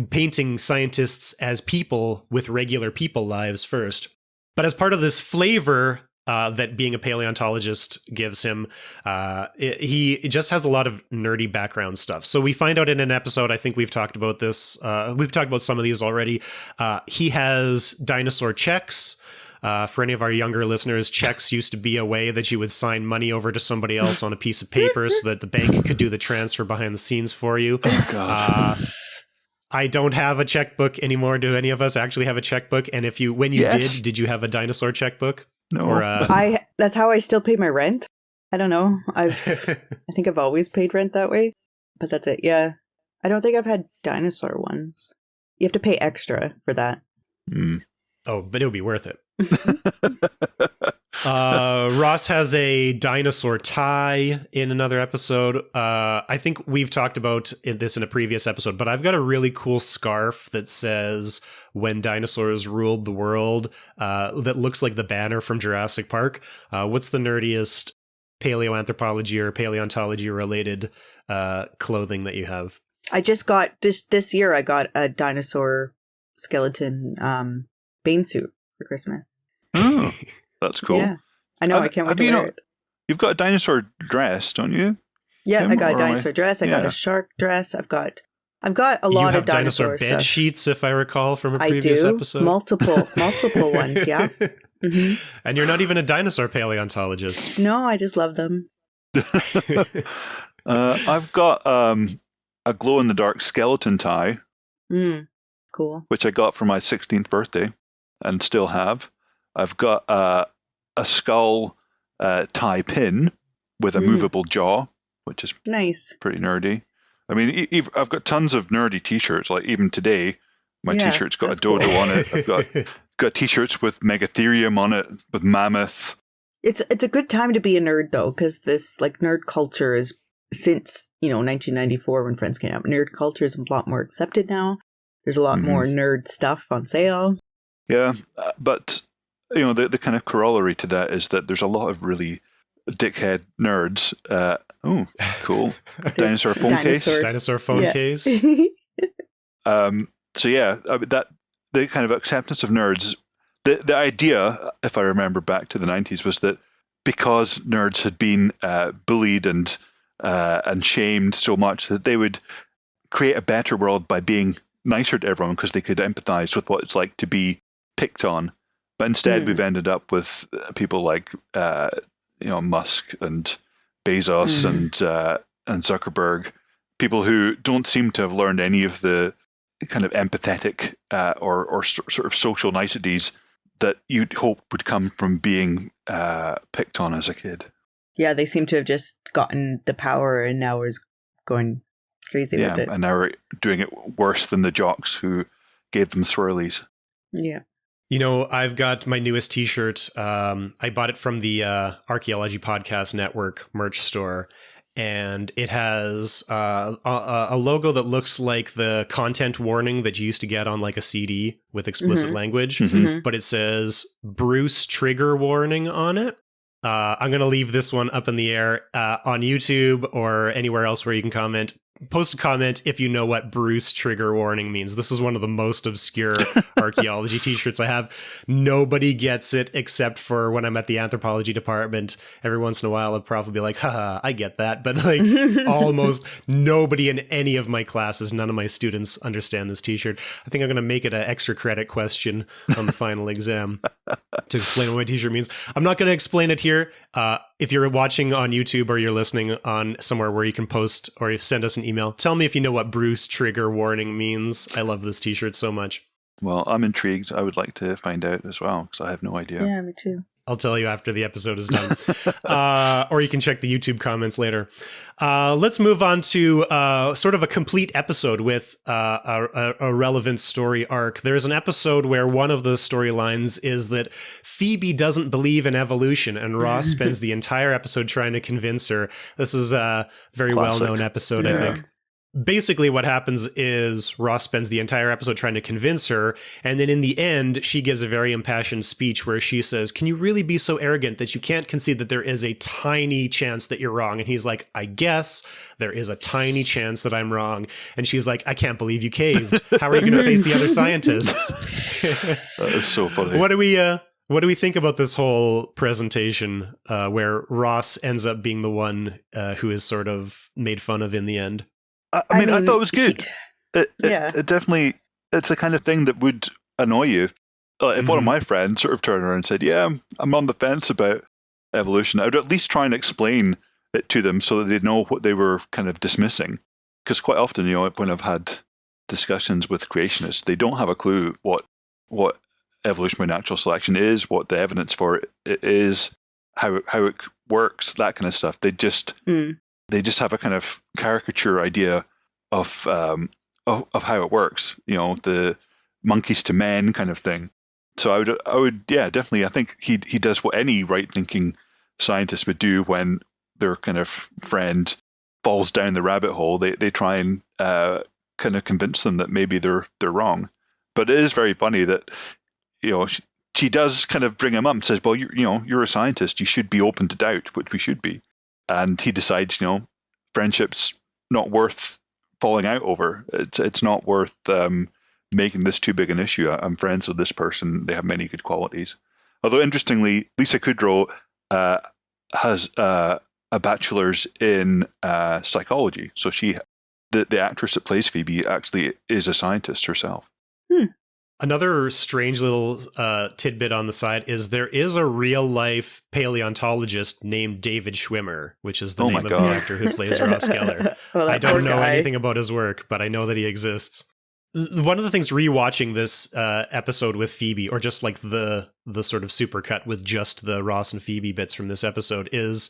painting scientists as people with regular people lives first. But as part of this flavor that being a paleontologist gives him, he just has a lot of nerdy background stuff. So we find out in an episode, I think we've talked about this, we've talked about some of these already, he has dinosaur checks. For any of our younger listeners, checks used to be a way that you would sign money over to somebody else on a piece of paper so that the bank could do the transfer behind the scenes for you. Oh, God. I don't have a checkbook anymore. Do any of us actually have a checkbook? And when you did you have a dinosaur checkbook? No. Or, that's how I still pay my rent. I don't know. I think I've always paid rent that way, but that's it. Yeah. I don't think I've had dinosaur ones. You have to pay extra for that. Oh, but it'll be worth it. Ross has a dinosaur tie in another episode. I think we've talked about this in a previous episode, but I've got a really cool scarf that says "When Dinosaurs Ruled the World," that looks like the banner from Jurassic Park. What's the nerdiest paleoanthropology or paleontology related clothing that you have? I just got this year. I got a dinosaur skeleton Bane suit for Christmas. Oh, that's cool. Yeah, I know. I can't wait to wear it. You've got a dinosaur dress, don't you? Yeah, Kim, I got a dinosaur dress. I got a shark dress. I've got a lot of dinosaur bed stuff. sheets, if I recall from a previous episode. Multiple ones. Yeah. And you're not even a dinosaur paleontologist. No, I just love them. I've got a glow-in-the-dark skeleton tie, Cool. which I got for my 16th birthday and still have. I've got a skull tie pin with a movable jaw, which is nice, pretty nerdy. I mean, I've got tons of nerdy t-shirts. Like even today, my t-shirt's got a dodo on it. I've got t-shirts with Megatherium on it, with mammoth. It's a good time to be a nerd though, because this like nerd culture is since 1994 when Friends came out. Nerd culture is a lot more accepted now. There's a lot more nerd stuff on sale. Yeah, but the kind of corollary to that is that there's a lot of really dickhead nerds. Oh, cool! Dinosaur phone case. Dinosaur phone case. So yeah, that the kind of acceptance of nerds. The idea, if I remember back to the 90s, was that because nerds had been bullied and shamed so much, that they would create a better world by being nicer to everyone because they could empathize with what it's like to be picked on. But instead, we've ended up with people like Musk and Bezos and Zuckerberg, people who don't seem to have learned any of the kind of empathetic or sort of social niceties that you'd hope would come from being picked on as a kid. Yeah, they seem to have just gotten the power and now is going crazy with it. And now we're doing it worse than the jocks who gave them swirlies. Yeah. I've got my newest t-shirt. I bought it from the Archaeology Podcast Network merch store. And it has a logo that looks like the content warning that you used to get on like a CD with explicit language, but it says Bruce trigger warning on it. I'm going to leave this one up in the air on YouTube or anywhere else where you can comment. Post a comment if you know what Bruce trigger warning means. This is one of the most obscure archaeology t-shirts I have. Nobody gets it except for when I'm at the anthropology department. Every once in a while, I'll probably be like, haha, I get that. But like almost nobody in any of my classes, none of my students understand this t-shirt. I think I'm going to make it an extra credit question on the final exam to explain what my t-shirt means. I'm not going to explain it here. If you're watching on YouTube or you're listening on somewhere where you can post or send us an email, tell me if you know what Bruce trigger warning means. I love this t-shirt so much. Well, I'm intrigued. I would like to find out as well because I have no idea. Yeah, me too. I'll tell you after the episode is done. Or you can check the YouTube comments later. Let's move on to sort of a complete episode with a relevant story arc. There's an episode where one of the storylines is that Phoebe doesn't believe in evolution, and Ross spends the entire episode trying to convince her. This is a very well-known episode, I think. Basically, what happens is Ross spends the entire episode trying to convince her, and then in the end, she gives a very impassioned speech where she says, "Can you really be so arrogant that you can't concede that there is a tiny chance that you're wrong?" And he's like, "I guess there is a tiny chance that I'm wrong." And she's like, "I can't believe you caved. How are you going to face the other scientists?" That is so funny. What do we think about this whole presentation where Ross ends up being the one who is sort of made fun of in the end? I mean, I thought it was good. It definitely, it's the kind of thing that would annoy you. If one of my friends sort of turned around and said, "Yeah, I'm on the fence about evolution," I would at least try and explain it to them so that they know what they were kind of dismissing. Because quite often, when I've had discussions with creationists, they don't have a clue what evolution by natural selection is, what the evidence for it is, how it works, that kind of stuff. They just have a kind of caricature idea of how it works, the monkeys to men kind of thing. So I would, definitely. I think he does what any right-thinking scientist would do when their kind of friend falls down the rabbit hole. They try and kind of convince them that maybe they're wrong. But it is very funny that she does kind of bring him up and says, "Well, you're a scientist. You should be open to doubt," which we should be. And he decides, friendship's not worth falling out over. It's not worth making this too big an issue. I'm friends with this person. They have many good qualities. Although, interestingly, Lisa Kudrow has a bachelor's in psychology. So the actress that plays Phoebe actually is a scientist herself. Another strange little tidbit on the side is there is a real life paleontologist named David Schwimmer, which is the name of the actor who plays Ross Geller. Well, I don't know anything about his work, but I know that he exists. One of the things rewatching this episode with Phoebe, or just like the sort of supercut with just the Ross and Phoebe bits from this episode, is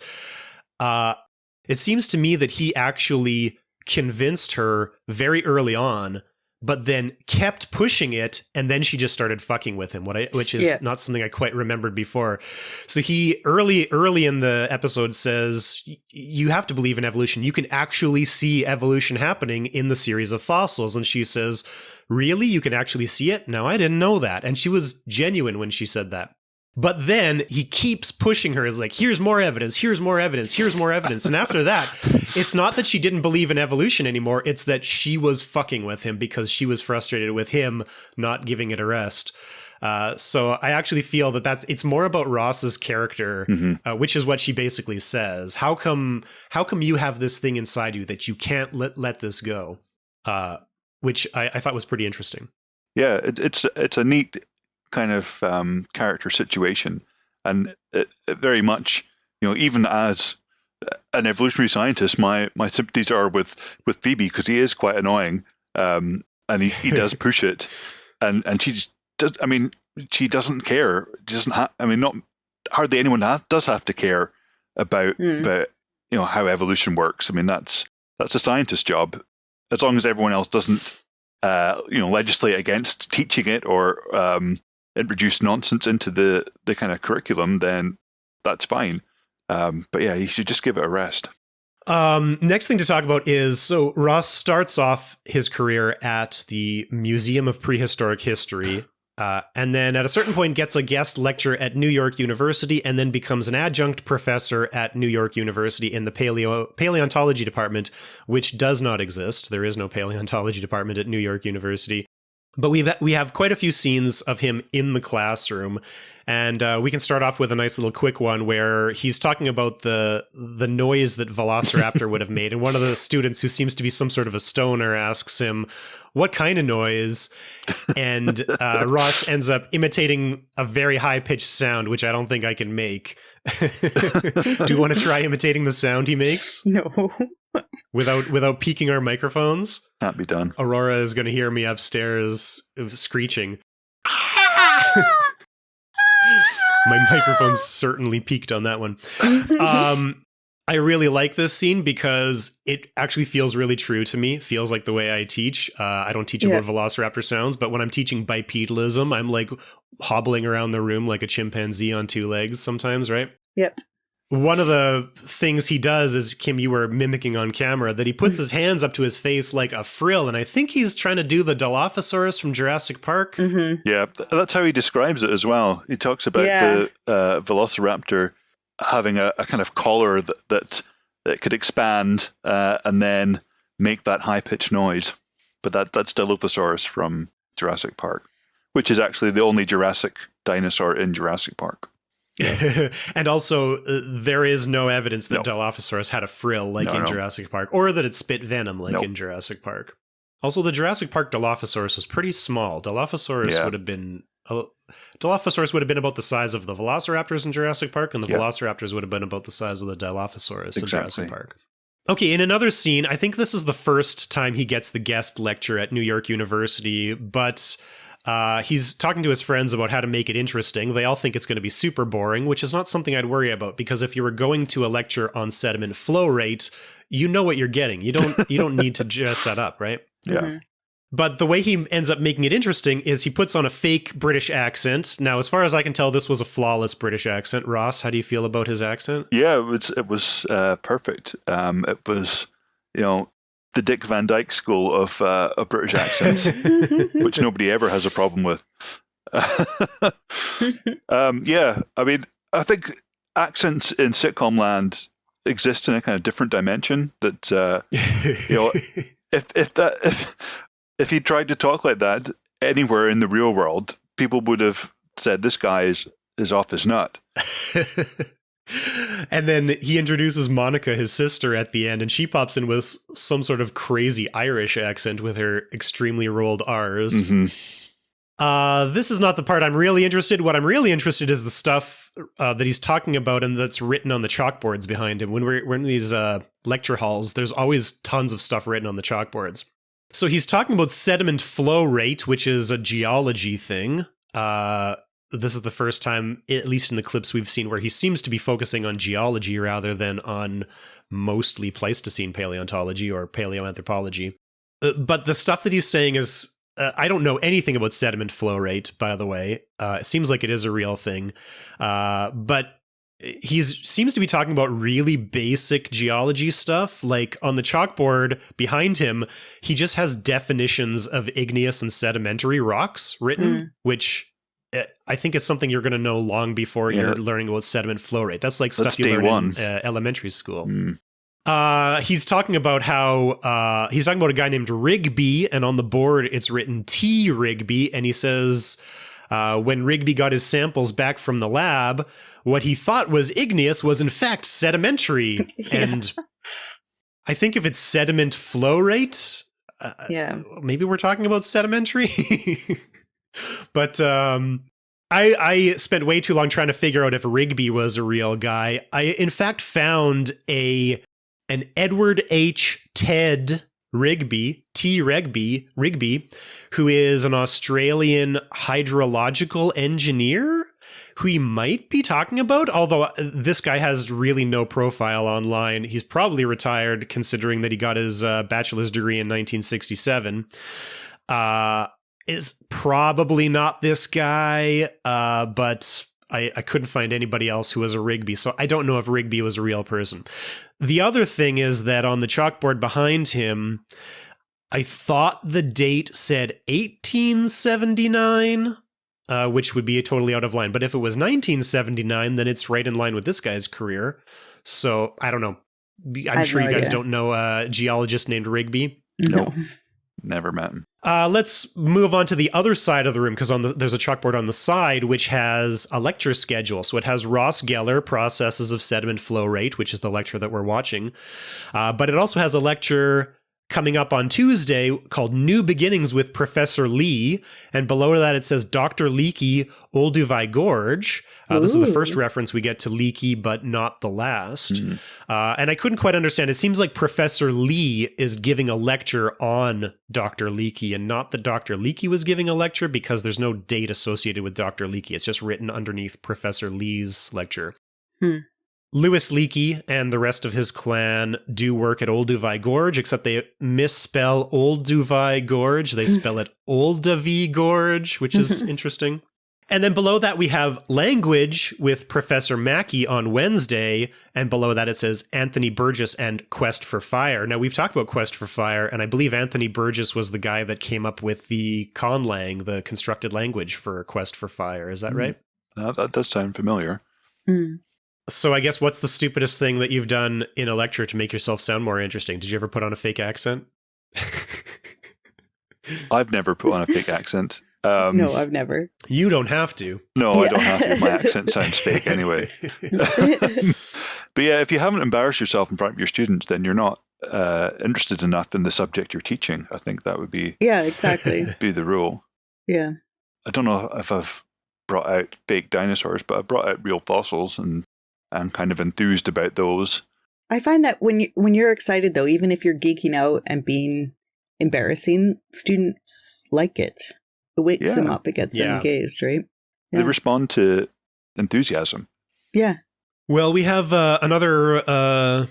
it seems to me that he actually convinced her very early on, but then kept pushing it, and then she just started fucking with him, which is not something I quite remembered before. So he early in the episode says, you have to believe in evolution. You can actually see evolution happening in the series of fossils. And she says, really? You can actually see it? No, I didn't know that. And she was genuine when she said that. But then he keeps pushing her. It's like, here's more evidence, here's more evidence, here's more evidence. And after that, it's not that she didn't believe in evolution anymore. It's that she was fucking with him because she was frustrated with him not giving it a rest. So I actually feel that it's more about Ross's character, which is what she basically says. How come you have this thing inside you that you can't let this go? Which I thought was pretty interesting. Yeah, it's a neat kind of character situation, and it very much, even as an evolutionary scientist, my sympathies are with Phoebe, because he is quite annoying, and he does push it, and she just does. I mean, she doesn't care. She doesn't not hardly anyone does have to care about how evolution works. I mean, that's a scientist's job, as long as everyone else doesn't legislate against teaching it or introduce nonsense into the kind of curriculum, then that's fine. But yeah, you should just give it a rest. Next thing to talk about is, so Ross starts off his career at the Museum of Prehistoric History, and then at a certain point gets a guest lecture at New York University, and then becomes an adjunct professor at New York University in the paleontology department, which does not exist. There is no paleontology department at New York University. But we have quite a few scenes of him in the classroom, and we can start off with a nice little quick one where he's talking about the noise that Velociraptor would have made, and one of the students, who seems to be some sort of a stoner, asks him, what kind of noise? And Ross ends up imitating a very high-pitched sound, which I don't think I can make. Do you want to try imitating the sound he makes? No. Without peaking our microphones? Can't be done. Aurora is going to hear me upstairs screeching. My microphone's certainly peaked on that one. I really like this scene because it actually feels really true to me. It feels like the way I teach. I don't teach about velociraptor sounds, but when I'm teaching bipedalism, I'm like hobbling around the room like a chimpanzee on two legs sometimes, right? Yep. One of the things he does is, Kim, you were mimicking on camera, that he puts his hands up to his face like a frill, and I think he's trying to do the Dilophosaurus from Jurassic Park. Mm-hmm. Yeah, that's how he describes it as well. He talks about the Velociraptor having a kind of collar that could expand and then make that high-pitched noise. But that's Dilophosaurus from Jurassic Park, which is actually the only Jurassic dinosaur in Jurassic Park. Yes. And also, there is no evidence that Dilophosaurus had a frill like in Jurassic Park, or that it spit venom like in Jurassic Park. Also, the Jurassic Park Dilophosaurus was pretty small. Dilophosaurus would have been about the size of the Velociraptors in Jurassic Park, and the Velociraptors would have been about the size of the Dilophosaurus in Jurassic Park. Okay, in another scene, I think this is the first time he gets the guest lecture at New York University, but he's talking to his friends about how to make it interesting. They all think it's going to be super boring, which is not something I'd worry about, because if you were going to a lecture on sediment flow rate, you know what you're getting. You don't need to dress that up, right? Yeah. Mm-hmm. But the way he ends up making it interesting is he puts on a fake British accent. Now, as far as I can tell, this was a flawless British accent. Ross, how do you feel about his accent? Yeah, it was perfect. It was, the Dick Van Dyke school of British accents, which nobody ever has a problem with. I mean, I think accents in sitcom land exist in a kind of different dimension. That if he tried to talk like that anywhere in the real world, people would have said this guy is off his nut. And then he introduces Monica, his sister, at the end, and she pops in with some sort of crazy Irish accent with her extremely rolled R's. Mm-hmm. This is not the part I'm really interested. What I'm really interested is the stuff that he's talking about and that's written on the chalkboards behind him. When we're in these lecture halls, there's always tons of stuff written on the chalkboards. So he's talking about sediment flow rate, which is a geology thing. This is the first time, at least in the clips we've seen, where he seems to be focusing on geology rather than on mostly Pleistocene paleontology or palaeoanthropology. But the stuff that he's saying is, I don't know anything about sediment flow rate, by the way. It seems like it is a real thing. But he seems to be talking about really basic geology stuff. Like on the chalkboard behind him, he just has definitions of igneous and sedimentary rocks written, which I think is something you're going to know long before you're learning about sediment flow rate. That's like stuff you learn in elementary school. He's talking about how he's talking about a guy named Rigby, and on the board it's written T. Rigby, and he says when Rigby got his samples back from the lab, what he thought was igneous was in fact sedimentary. And I think if it's sediment flow rate, maybe we're talking about sedimentary. But I spent way too long trying to figure out if Rigby was a real guy. I, in fact, found an Edward H. Ted Rigby, Rigby, who is an Australian hydrological engineer who he might be talking about, although this guy has really no profile online. He's probably retired, considering that he got his bachelor's degree in 1967. Is probably not this guy, but I couldn't find anybody else who was a Rigby, so I don't know if Rigby was a real person. The other thing is that on the chalkboard behind him, I thought the date said 1879, which would be totally out of line. But if it was 1979, then it's right in line with this guy's career. So I don't know. I'm sure you guys don't know a geologist named Rigby. No. Never met him. Let's move on to the other side of the room, because there's a chalkboard on the side which has a lecture schedule. So it has Ross Geller, Processes of Sediment Flow Rate, which is the lecture that we're watching. But it also has a lecture coming up on Tuesday called New Beginnings with Professor Lee. And below that it says Dr. Leakey, Olduvai Gorge. This is the first reference we get to Leakey, but not the last. And I couldn't quite understand. It seems like Professor Lee is giving a lecture on Dr. Leakey, and not that Dr. Leakey was giving a lecture, because there's no date associated with Dr. Leakey. It's just written underneath Professor Lee's lecture. Louis Leakey and the rest of his clan do work at Olduvai Gorge, except they misspell Olduvai Gorge. They spell it Olduvai Gorge, which is interesting. And then below that, we have language with Professor Mackey on Wednesday. And below that, it says Anthony Burgess and Quest for Fire. Now, we've talked about Quest for Fire, and I believe Anthony Burgess was the guy that came up with the conlang, the constructed language for Quest for Fire. Is that right? That does sound familiar. So I guess what's the stupidest thing that you've done in a lecture to make yourself sound more interesting? Did you ever put on a fake accent? I've never put on a fake accent. No, I've never. You don't have to. No, I don't have to. My accent sounds fake anyway. But yeah, if you haven't embarrassed yourself in front of your students, then you're not interested enough in the subject you're teaching. I think that would be exactly be the rule. Yeah. I don't know if I've brought out fake dinosaurs, but I brought out real fossils and kind of enthused about those. I find that when you're excited, though, even if you're geeking out and being embarrassing, students like it. It wakes them up. It gets them engaged, right? Yeah. They respond to enthusiasm. Yeah. Well, we have another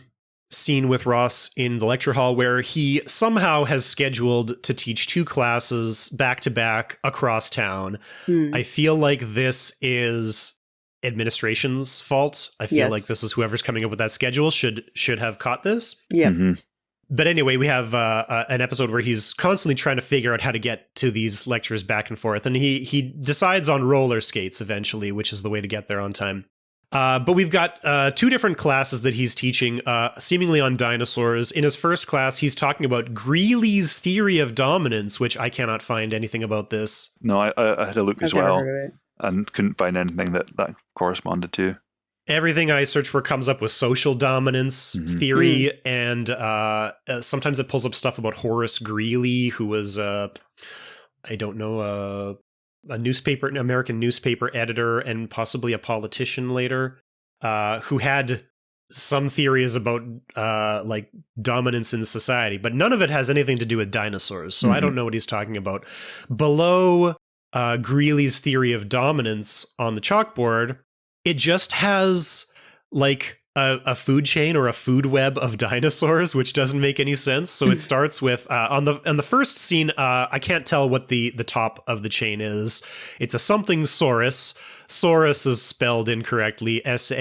scene with Ross in the lecture hall where he somehow has scheduled to teach 2 classes back to back across town. I feel like this is administration's fault. I feel like this is whoever's coming up with that schedule should have caught this. Yeah. But anyway, we have an episode where he's constantly trying to figure out how to get to these lectures back and forth. And he decides on roller skates eventually, which is the way to get there on time. But we've got 2 different classes that he's teaching, seemingly on dinosaurs. In his first class, he's talking about Greeley's theory of dominance, which I cannot find anything about this. No, I had a look as well and couldn't find anything that corresponded to. Everything I search for comes up with social dominance theory, and sometimes it pulls up stuff about Horace Greeley, who was, I don't know, an American newspaper editor, and possibly a politician later, who had some theories about like dominance in society, but none of it has anything to do with dinosaurs. So I don't know what he's talking about. Below Greeley's theory of dominance on the chalkboard, it just has like a food chain or a food web of dinosaurs, which doesn't make any sense. So it starts with on the first scene, I can't tell what the top of the chain is. It's a something saurus. Saurus is spelled incorrectly, Sauraus.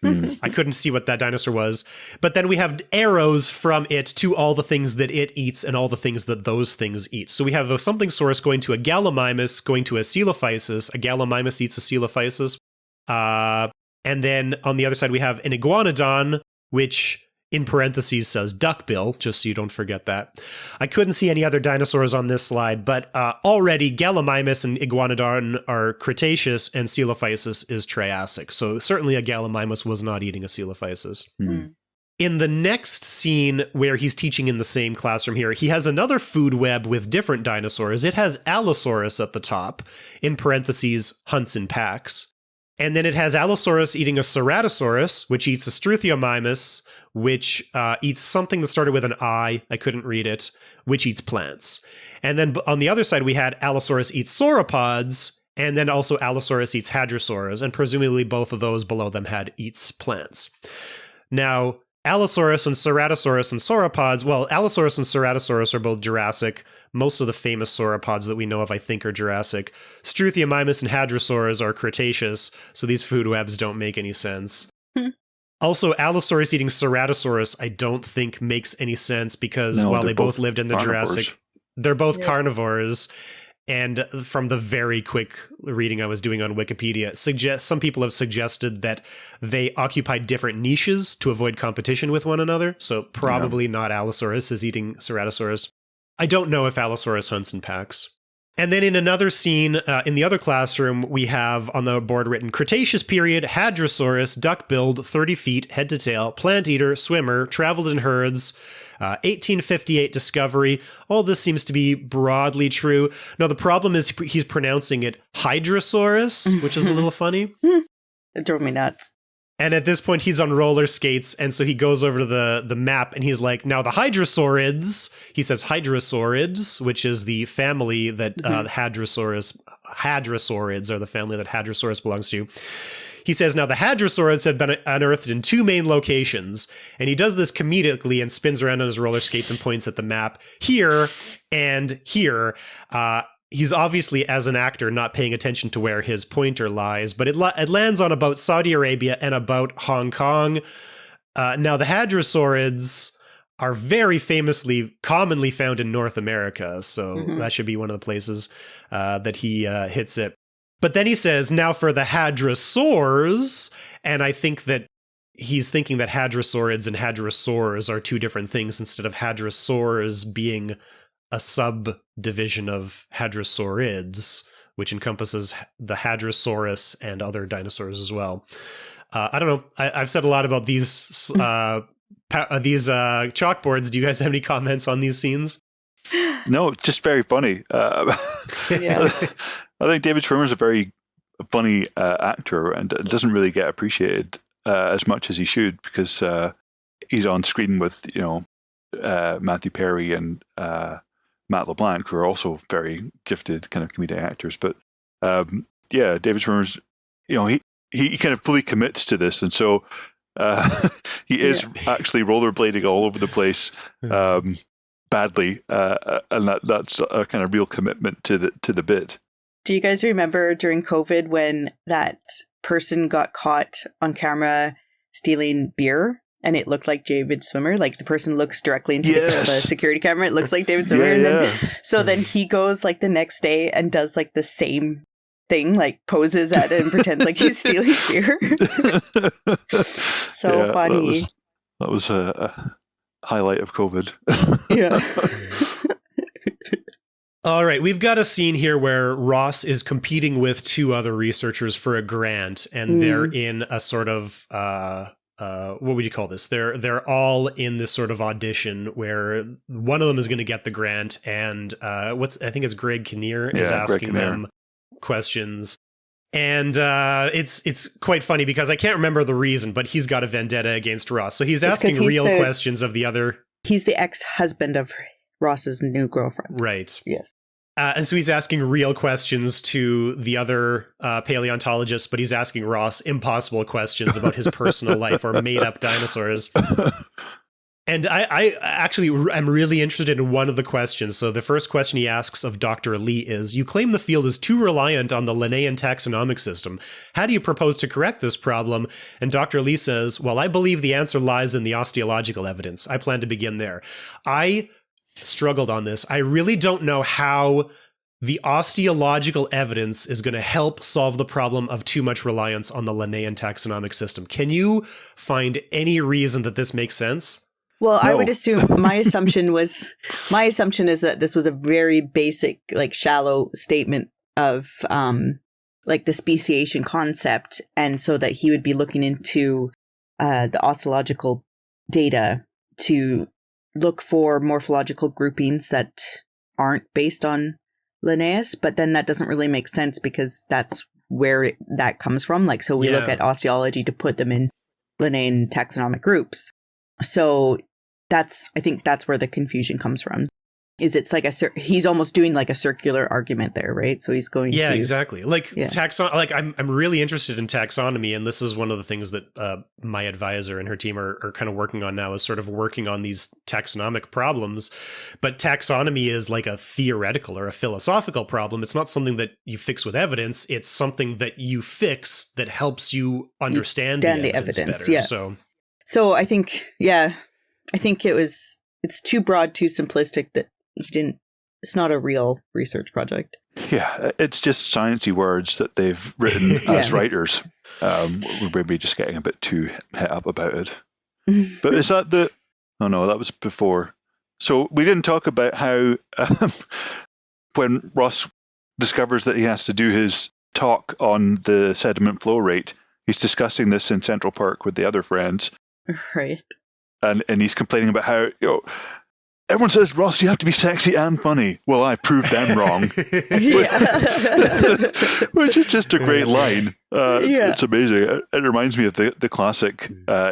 I couldn't see what that dinosaur was. But then we have arrows from it to all the things that it eats and all the things that those things eat. So we have a something saurus going to a gallimimus, going to a coelophysis. A gallimimus eats a coelophysis. And then on the other side, we have an iguanodon, which in parentheses says duckbill, just so you don't forget that. I couldn't see any other dinosaurs on this slide, but already Gallimimus and Iguanodon are Cretaceous and Coelophysis is Triassic. So certainly a Gallimimus was not eating a Coelophysis. In the next scene where he's teaching in the same classroom here, he has another food web with different dinosaurs. It has Allosaurus at the top, in parentheses, hunts in packs. And then it has Allosaurus eating a Ceratosaurus, which eats a Struthiomimus, which eats something that started with an I couldn't read it, which eats plants. And then on the other side, we had Allosaurus eats sauropods, and then also Allosaurus eats hadrosaurs, and presumably both of those below them had eats plants. Now, Allosaurus and Ceratosaurus and sauropods, well, Allosaurus and Ceratosaurus are both Jurassic. Most of the famous sauropods that we know of, I think, are Jurassic. Struthiomimus and hadrosaurs are Cretaceous, so these food webs don't make any sense. Also, Allosaurus eating Ceratosaurus, I don't think makes any sense because while they both lived in the Jurassic, they're both carnivores. And from the very quick reading I was doing on Wikipedia, some people have suggested that they occupied different niches to avoid competition with one another. So probably not Allosaurus is eating Ceratosaurus. I don't know if Allosaurus hunts in packs. And then in another scene, in the other classroom, we have on the board written Cretaceous period, Hadrosaurus, duck-billed, 30 feet, head to tail, plant eater, swimmer, traveled in herds, 1858 discovery. All this seems to be broadly true. Now, the problem is he's pronouncing it Hydrosaurus, which is a little funny. It drove me nuts. And at this point, he's on roller skates, and so he goes over to the map, and he's like, now the Hydrosaurids, he says Hydrosaurids, which is the family that Hadrosaurids are the family that Hadrosaurus belongs to. He says, now the Hadrosaurids have been unearthed in two main locations, and he does this comedically and spins around on his roller skates and points at the map here and here. He's obviously, as an actor, not paying attention to where his pointer lies, but it lands on about Saudi Arabia and about Hong Kong. Now, the Hadrosaurids are very famously commonly found in North America, so that should be one of the places that he hits it. But then he says, now for the hadrosaurs, and I think that he's thinking that hadrosaurids and hadrosaurs are two different things instead of hadrosaurs being a subdivision of hadrosaurids, which encompasses the Hadrosaurus and other dinosaurs as well. I don't know. I've said a lot about these chalkboards. Do you guys have any comments on these scenes? No, just very funny. I think David Schwimmer's a very funny actor and doesn't really get appreciated as much as he should because he's on screen with, Matthew Perry and Matt LeBlanc, who are also very gifted kind of comedic actors. But David Schwimmer's, he kind of fully commits to this. And so he is actually rollerblading all over the place badly. And that's a kind of real commitment to the bit. Do you guys remember during COVID when that person got caught on camera stealing beer? And it looked like David Schwimmer. Like the person looks directly into the security camera. It looks like David Schwimmer. Then he goes like the next day and does like the same thing, like poses at it and pretends like he's stealing beer. So funny. That was a highlight of COVID. All right, we've got a scene here where Ross is competing with two other researchers for a grant, and they're in a sort of what would you call this? They're all in this sort of audition where one of them is going to get the grant, and I think it's Greg Kinnear is asking them questions. And it's quite funny because I can't remember the reason, but he's got a vendetta against Ross. So he's asking real questions of the other. He's the ex-husband of Ross's new girlfriend. Right. Yes. And so he's asking real questions to the other paleontologists, but he's asking Ross impossible questions about his personal life or made-up dinosaurs. And I'm really interested in one of the questions. So the first question he asks of Dr. Lee is, you claim the field is too reliant on the Linnaean taxonomic system. How do you propose to correct this problem? And Dr. Lee says, well, I believe the answer lies in the osteological evidence. I plan to begin there. I struggled on this. I really don't know how the osteological evidence is going to help solve the problem of too much reliance on the Linnaean taxonomic system. Can you find any reason that this makes sense? Well, no. I would assume my assumption is that this was a very basic, like shallow statement of like the speciation concept. And so that he would be looking into the osteological data to look for morphological groupings that aren't based on Linnaeus, but then that doesn't really make sense because that's where that comes from. Like, so we look at osteology to put them in Linnaean taxonomic groups. So I think that's where the confusion comes from. It's like he's almost doing like a circular argument there, right? So he's going to exactly. Like I'm really interested in taxonomy, and this is one of the things that my advisor and her team are kind of working on now, is sort of working on these taxonomic problems. But taxonomy is like a theoretical or a philosophical problem. It's not something that you fix with evidence. It's something that you fix that helps you understand the evidence better. Yeah. So I think it's too broad, too simplistic that it's not a real research project. Yeah, it's just sciencey words that they've written as writers. We're maybe just getting a bit too het up about it. But is that oh no, that was before. So we didn't talk about how when Ross discovers that he has to do his talk on the sediment flow rate, he's discussing this in Central Park with the other friends. Right. And he's complaining about how, everyone says, Ross, you have to be sexy and funny. Well, I proved them wrong. Which is just a great line. It's amazing. It reminds me of the classic, I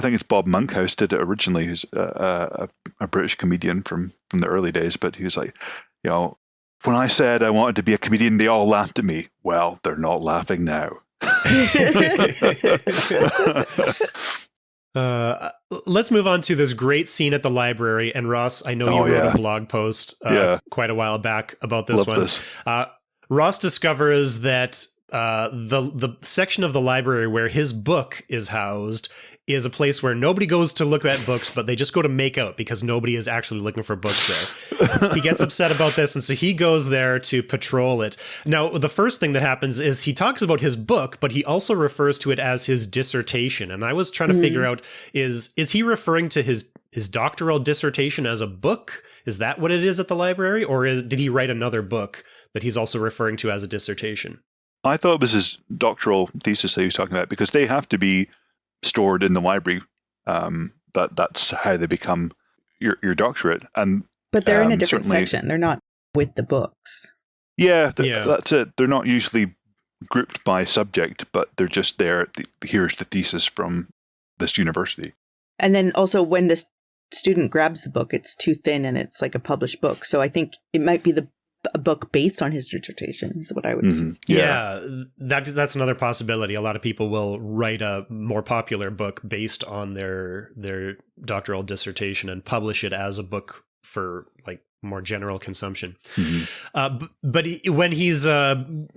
think it's Bob Monkhouse did it originally, who's a British comedian from the early days, but he was like, when I said I wanted to be a comedian, they all laughed at me. Well, they're not laughing now. Let's move on to this great scene at the library. And Ross, I know you wrote a blog post quite a while back about this one. Ross discovers that the section of the library where his book is housed is a place where nobody goes to look at books, but they just go to make out because nobody is actually looking for books there. He gets upset about this, and so he goes there to patrol it. Now, the first thing that happens is he talks about his book, but he also refers to it as his dissertation. And I was trying to figure out, is he referring to his doctoral dissertation as a book? Is that what it is at the library? Or did he write another book that he's also referring to as a dissertation? I thought it was his doctoral thesis that he was talking about, because they have to be stored in the library. That's how they become your doctorate. But they're in a different section. They're not with the books. Yeah, that's it. They're not usually grouped by subject, but they're just there. Here's the thesis from this university. And then also when the student grabs the book, it's too thin and it's like a published book. So I think it might be a book based on his dissertation is what I would assume. Yeah, that's another possibility. A lot of people will write a more popular book based on their doctoral dissertation and publish it as a book for like more general consumption. But when he's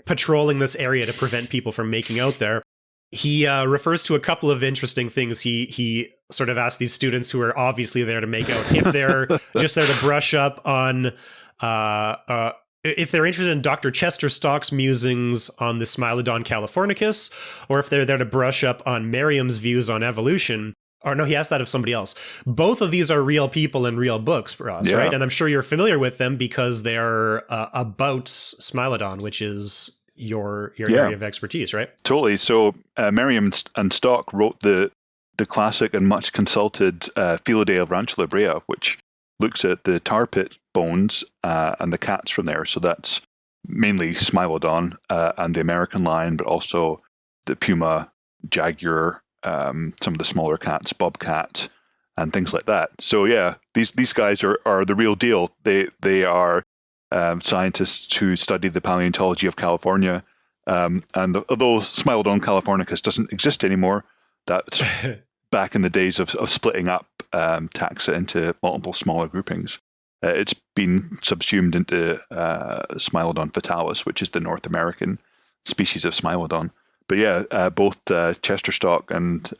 patrolling this area to prevent people from making out there, he refers to a couple of interesting things. He sort of asks these students who are obviously there to make out if they're just there to brush up on if they're interested in Dr. Chester Stock's musings on the Smilodon californicus, or if they're there to brush up on Merriam's views on evolution. Or no, he asked that of somebody else. Both of these are real people and real books, Ross, right? And I'm sure you're familiar with them because they're about Smilodon, which is your area of expertise, right? Totally. So Merriam and Stock wrote the classic and much consulted Felidae of Rancho La Brea, which looks at the tar pit bones and the cats from there. So that's mainly Smilodon and the American lion, but also the puma, jaguar, some of the smaller cats, bobcat, and things like that. So yeah, these guys are the real deal. They are scientists who study the palaeontology of California. And although Smilodon californicus doesn't exist anymore, that's back in the days of splitting up taxa into multiple smaller groupings. It's been subsumed into Smilodon fatalis, which is the North American species of Smilodon. But yeah, both Chester Stock and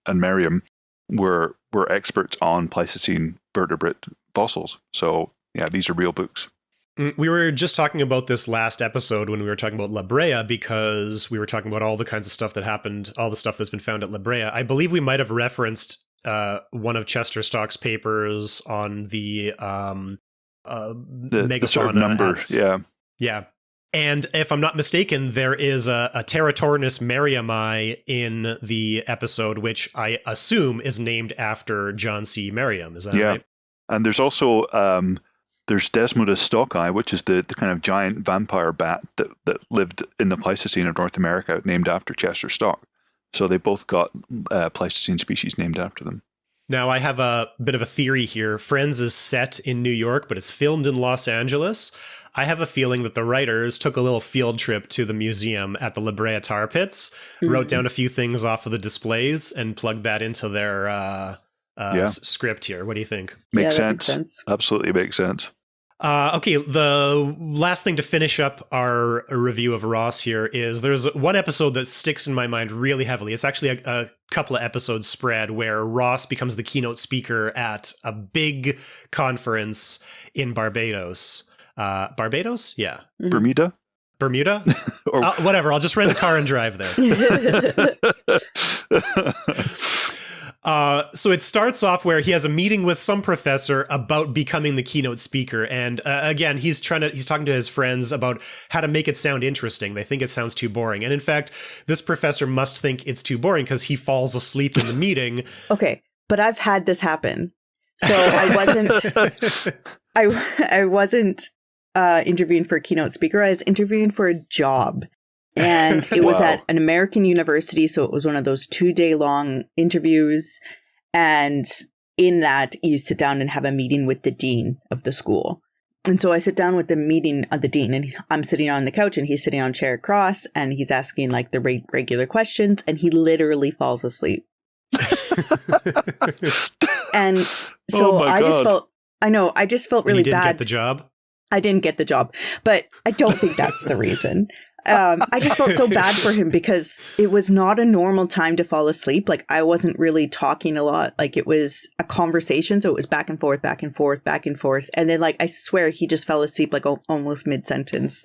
Merriam were experts on Pleistocene vertebrate fossils. So yeah, these are real books. We were just talking about this last episode when we were talking about La Brea, because we were talking about all the kinds of stuff that happened, all the stuff that's been found at La Brea. I believe we might have referenced one of Chester Stock's papers on the megafauna. The sort of number, yeah. Yeah. And if I'm not mistaken, there is a Teratornis merriami in the episode, which I assume is named after John C. Merriam. Is that right? And there's also there's Desmodus stocki, which is the kind of giant vampire bat that lived in the Pleistocene of North America, named after Chester Stock. So they both got Pleistocene species named after them. Now, I have a bit of a theory here. Friends is set in New York, but it's filmed in Los Angeles. I have a feeling that the writers took a little field trip to the museum at the La Brea tar pits, wrote down a few things off of the displays, and plugged that into their script here. What do you think? Makes sense. Absolutely makes sense. Okay, the last thing to finish up our review of Ross here is there's one episode that sticks in my mind really heavily. It's actually a couple of episodes spread where Ross becomes the keynote speaker at a big conference in Barbados. Barbados? Yeah. Bermuda? Bermuda? Or whatever, I'll just rent a car and drive there. So it starts off where he has a meeting with some professor about becoming the keynote speaker. And again, he's talking to his friends about how to make it sound interesting. They think it sounds too boring. And in fact, this professor must think it's too boring because he falls asleep in the meeting. Okay, but I've had this happen. So I wasn't interviewing for a keynote speaker. I was interviewing for a job. And it was at an American university, so it was one of those 2-day-long interviews. And in that, you sit down and have a meeting with the dean of the school. And so I sit down with the meeting of the dean, and I'm sitting on the couch, and he's sitting on a chair across, and he's asking like the regular questions, and he literally falls asleep. And so I just felt really bad. You didn't get the job? I didn't get the job, but I don't think that's the reason. I just felt so bad for him because it was not a normal time to fall asleep. Like I wasn't really talking a lot. Like it was a conversation. So it was back and forth, back and forth, back and forth. And then like, I swear he just fell asleep like almost mid-sentence.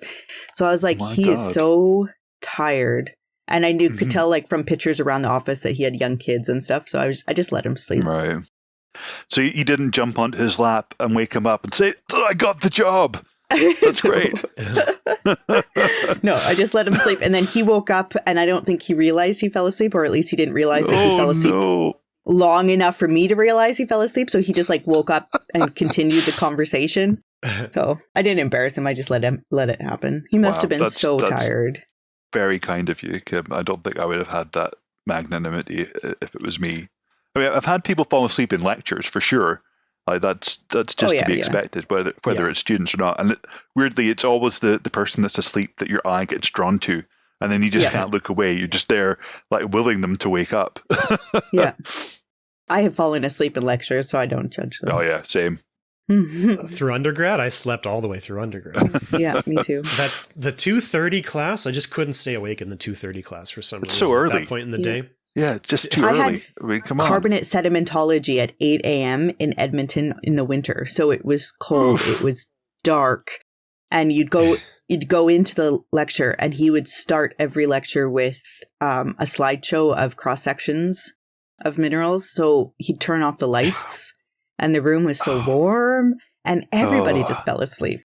So I was like, he is so tired. And I could tell like from pictures around the office that he had young kids and stuff. So I just let him sleep. Right. So you didn't jump onto his lap and wake him up and say, I got the job. That's great. No, I just let him sleep. And then he woke up and I don't think he realized he fell asleep, or at least he didn't realize that he fell asleep long enough for me to realize he fell asleep. So he just like woke up and continued the conversation. So I didn't embarrass him. I just let it happen. He must have been so tired. Very kind of you, Kim. I don't think I would have had that magnanimity if it was me. I mean, I've had people fall asleep in lectures for sure. Like that's just to be expected, whether it's students or not. And weirdly, it's always the person that's asleep that your eye gets drawn to, and then you just can't look away. You're just there, like willing them to wake up. Yeah, I have fallen asleep in lectures, so I don't judge them. Oh yeah, same. Through undergrad, I slept all the way through undergrad. Yeah, me too. The 2:30 class, I just couldn't stay awake in the 2:30 class for some reason. It's so early at that point in the day. Yeah, it's just too early. I mean, come on. Carbonate sedimentology at 8 a.m. in Edmonton in the winter. So it was cold. It was dark. And you'd go into the lecture and he would start every lecture with a slideshow of cross sections of minerals. So he'd turn off the lights and the room was so warm and everybody just fell asleep.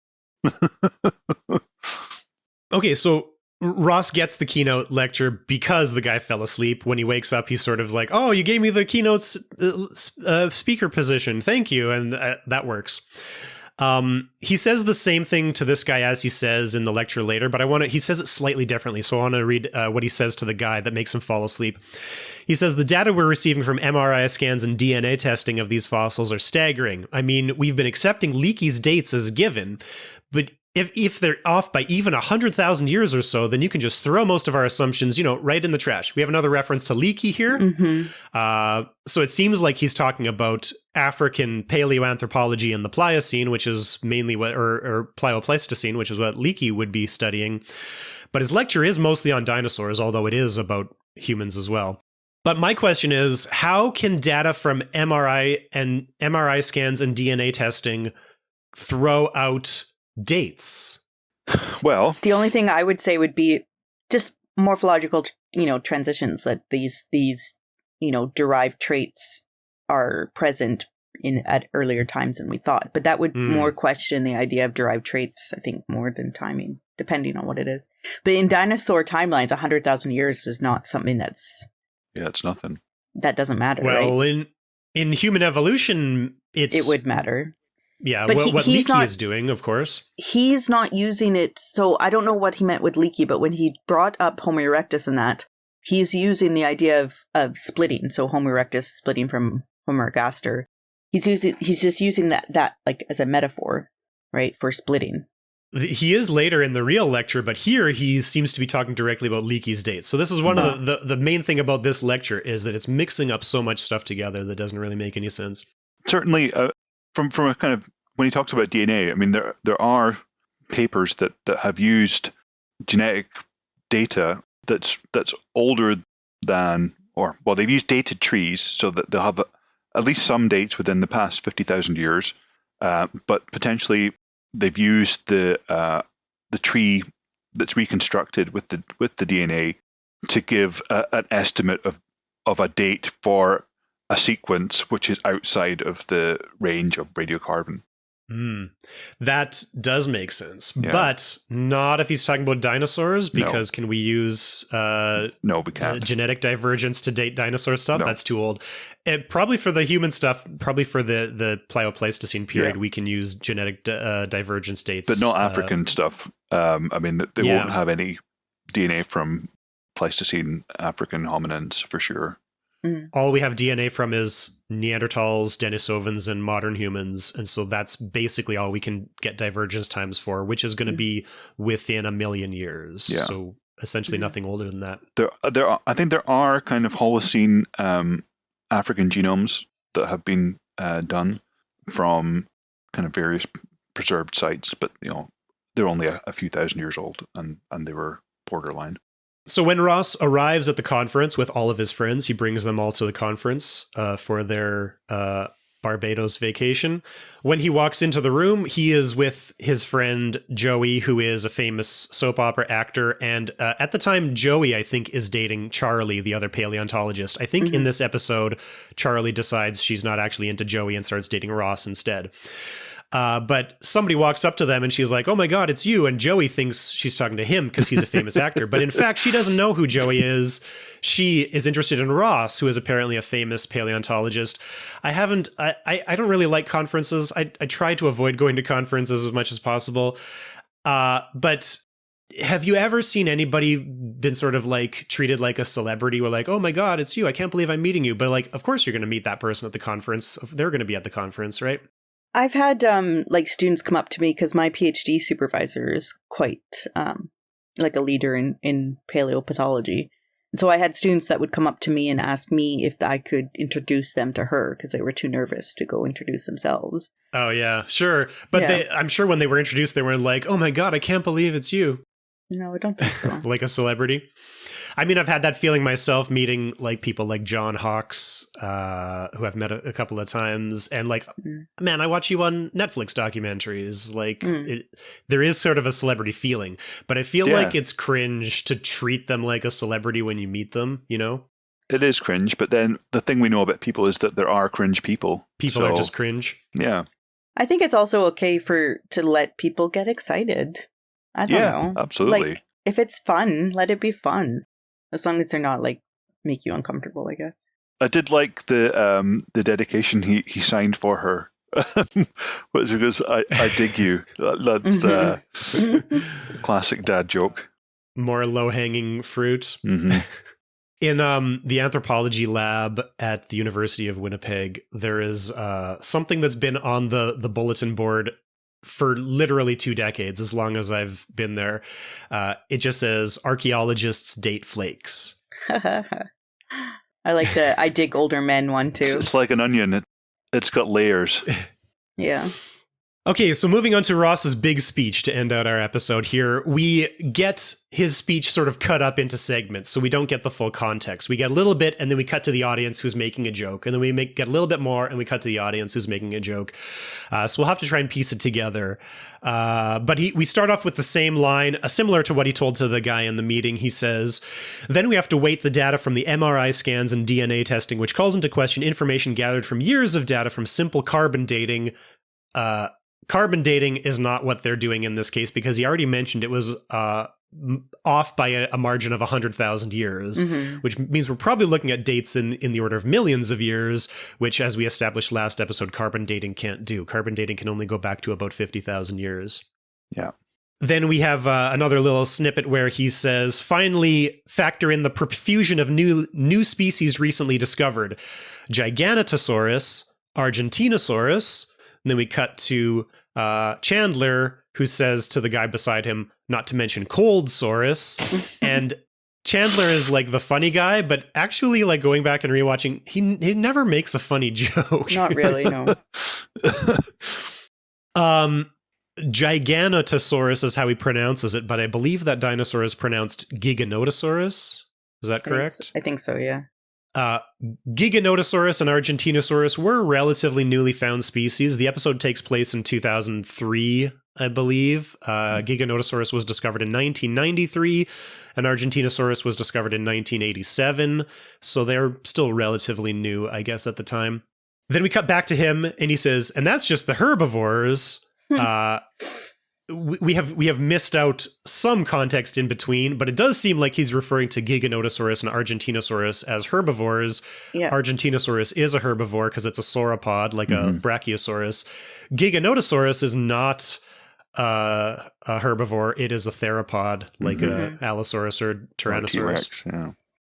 Okay, so Ross gets the keynote lecture because the guy fell asleep. When he wakes up, he's sort of like, oh, you gave me the keynote's speaker position. Thank you. And that works. He says the same thing to this guy as he says in the lecture later, but he says it slightly differently. So I want to read what he says to the guy that makes him fall asleep. He says, the data we're receiving from MRI scans and DNA testing of these fossils are staggering. I mean, we've been accepting Leakey's dates as a given, but if they're off by even 100,000 years or so, then you can just throw most of our assumptions, right in the trash. We have another reference to Leakey here. Mm-hmm. So it seems like he's talking about African palaeoanthropology in the Pliocene, which is mainly or Pleistocene, which is what Leakey would be studying. But his lecture is mostly on dinosaurs, although it is about humans as well. But my question is, how can data from MRI scans and DNA testing throw out dates? Well, the only thing I would say would be just morphological, transitions, that these derived traits are present at earlier times than we thought. But that would more question the idea of derived traits, I think, more than timing, depending on what it is. But in dinosaur timelines, 100,000 years is not something that's... Yeah, it's nothing. That doesn't matter, well, right? in human evolution, it would matter. Yeah, but what Leakey is doing, of course. He's not using it, so I don't know what he meant with Leakey, but when he brought up Homo erectus and that, he's using the idea of splitting, so Homo erectus splitting from Homo ergaster. He's just using that like as a metaphor, right, for splitting. He is later in the real lecture, but here he seems to be talking directly about Leakey's dates. So this is one of the main thing about this lecture is that it's mixing up so much stuff together that doesn't really make any sense. Certainly, from a kind of, when he talks about DNA, I mean, there are papers that have used genetic data that's older than, they've used dated trees so that they'll have at least some dates within the past 50,000 years, but potentially they've used the tree that's reconstructed with the DNA to give an estimate of a date for a sequence which is outside of the range of radiocarbon. That does make sense, yeah. But not if he's talking about dinosaurs, because can we use no, we can't. Genetic divergence to date dinosaur stuff? No. That's too old. Probably for the human stuff, probably for the Pleistocene period, we can use genetic divergence dates. But not African stuff. I mean, they won't have any DNA from Pleistocene African hominins for sure. All we have DNA from is Neanderthals, Denisovans, and modern humans. And so that's basically all we can get divergence times for, which is going to be within 1 million years. Yeah. So essentially nothing older than that. I think there are kind of Holocene African genomes that have been done from kind of various preserved sites, but they're only a few thousand years old, and they were borderline. So when Ross arrives at the conference with all of his friends, he brings them all to the conference for their Barbados vacation. When he walks into the room, he is with his friend Joey, who is a famous soap opera actor. And at the time, Joey, I think, is dating Charlie, the other paleontologist. I think in this episode, Charlie decides she's not actually into Joey and starts dating Ross instead. But somebody walks up to them and she's like, oh my God, it's you. And Joey thinks she's talking to him because he's a famous actor. But in fact, she doesn't know who Joey is. She is interested in Ross, who is apparently a famous paleontologist. I don't really like conferences. I try to avoid going to conferences as much as possible. But have you ever seen anybody been sort of like treated like a celebrity? We're like, oh my God, it's you. I can't believe I'm meeting you. But like, of course you're going to meet that person at the conference. They're going to be at the conference, right? I've had students come up to me because my PhD supervisor is quite like a leader in paleopathology. And so I had students that would come up to me and ask me if I could introduce them to her because they were too nervous to go introduce themselves. Oh, yeah, sure. But I'm sure when they were introduced, they were like, oh my God, I can't believe it's you. No, I don't think so. Like a celebrity. I mean, I've had that feeling myself meeting like people like John Hawkes, who I've met a couple of times. And like, man, I watch you on Netflix documentaries. Like there is sort of a celebrity feeling, but I feel like it's cringe to treat them like a celebrity when you meet them, It is cringe, but then the thing we know about people is that there are cringe people. People are just cringe. Yeah. I think it's also okay to let people get excited. I don't know. Absolutely. Like, if it's fun, let it be fun. As long as they're not like make you uncomfortable, I guess. I did like the dedication he signed for her. Was because I dig you. That's classic dad joke. More low-hanging fruit. Mm-hmm. In the anthropology lab at the University of Winnipeg, there is something that's been on the bulletin board for literally 2 decades, as long as I've been there. It just says, archaeologists date flakes. I like the I dig older men one too. It's like an onion. It's got layers. Yeah. Okay, so moving on to Ross's big speech to end out our episode here. We get his speech sort of cut up into segments, so we don't get the full context. We get a little bit, and then we cut to the audience who's making a joke, and then we get a little bit more, and we cut to the audience who's making a joke. So we'll have to try and piece it together. But we start off with the same line, similar to what he told to the guy in the meeting. He says, then we have to weight the data from the MRI scans and DNA testing, which calls into question information gathered from years of data from simple carbon dating. Carbon dating is not what they're doing in this case, because he already mentioned it was off by a margin of 100,000 years, which means we're probably looking at dates in the order of millions of years, which, as we established last episode, carbon dating can't do. Carbon dating can only go back to about 50,000 years. Yeah. Then we have another little snippet where he says, finally, factor in the profusion of new species recently discovered. Giganotosaurus, Argentinosaurus. And then we cut to Chandler, who says to the guy beside him, not to mention Coldsaurus. And Chandler is like the funny guy, but actually, like, going back and rewatching, he never makes a funny joke. Not really, no. Giganotosaurus is how he pronounces it, but I believe that dinosaur is pronounced Giganotosaurus. Is that correct? I think so, yeah. Giganotosaurus and Argentinosaurus were relatively newly found species. The episode takes place in 2003, I believe. Giganotosaurus was discovered in 1993, and Argentinosaurus was discovered in 1987. So they're still relatively new, I guess, at the time. Then we cut back to him, and he says, and that's just the herbivores. We have missed out some context in between, but it does seem like he's referring to Giganotosaurus and Argentinosaurus as herbivores. Yeah. Argentinosaurus is a herbivore because it's a sauropod, like a Brachiosaurus. Giganotosaurus is not a herbivore. It is a theropod, like a Allosaurus or Tyrannosaurus. T-Rex, yeah.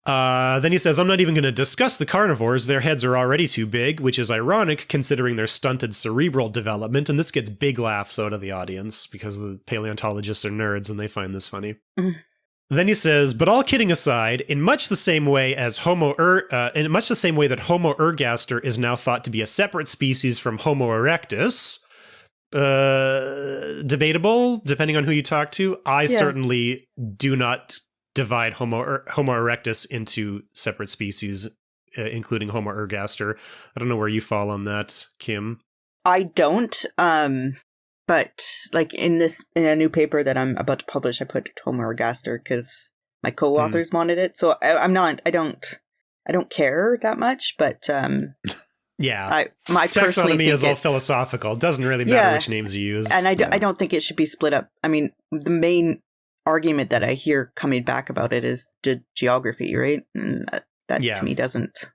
Then he says, I'm not even going to discuss the carnivores. Their heads are already too big, which is ironic considering their stunted cerebral development. And this gets big laughs out of the audience because the paleontologists are nerds and they find this funny. Then he says, but all kidding aside, in much the same way that Homo ergaster is now thought to be a separate species from Homo erectus, debatable, depending on who you talk to. I certainly do not divide Homo erectus into separate species, including Homo ergaster. I don't know where you fall on that, Kim. I don't, but like in a new paper that I'm about to publish, I put Homo ergaster because my co-authors wanted it. So I don't care that much, but yeah, my personally taxonomy is all philosophical. It doesn't really matter which names you use, and I don't think it should be split up. I mean, the main argument that I hear coming back about it is geography, right? And that to me doesn't,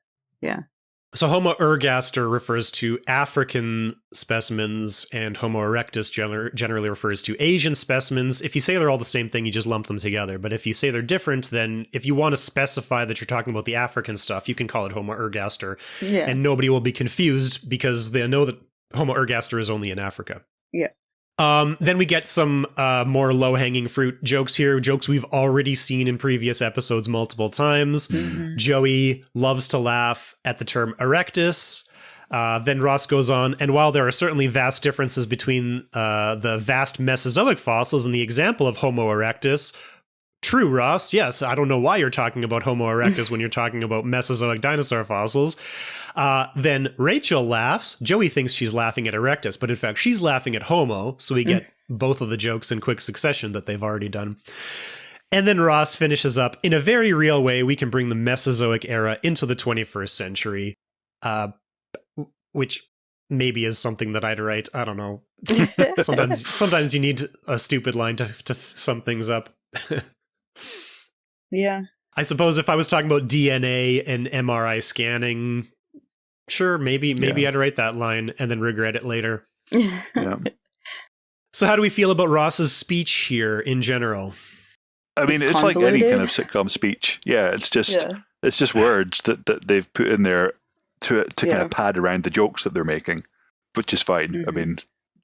So Homo ergaster refers to African specimens, and Homo erectus generally refers to Asian specimens. If you say they're all the same thing, you just lump them together. But if you say they're different, then if you want to specify that you're talking about the African stuff, you can call it Homo ergaster. Yeah. And nobody will be confused because they know that Homo ergaster is only in Africa. Yeah. Then we get some more low-hanging fruit jokes here, jokes we've already seen in previous episodes multiple times. Joey loves to laugh at the term erectus. Then Ross goes on, and while there are certainly vast differences between the vast Mesozoic fossils and the example of Homo erectus, true, Ross, yes, I don't know why you're talking about Homo erectus when you're talking about Mesozoic dinosaur fossils. Then Rachel laughs. Joey thinks she's laughing at erectus, but in fact, she's laughing at Homo, so we get both of the jokes in quick succession that they've already done. And then Ross finishes up, in a very real way, we can bring the Mesozoic era into the 21st century, which maybe is something that I'd write. I don't know. Sometimes you need a stupid line to sum things up. Yeah. I suppose if I was talking about DNA and MRI scanning, sure, maybe I'd write that line and then regret it later. Yeah. So how do we feel about Ross's speech here in general? I mean, it's like any kind of sitcom speech. Yeah, it's just words that they've put in there to kind of pad around the jokes that they're making, which is fine. Mm-hmm. I mean,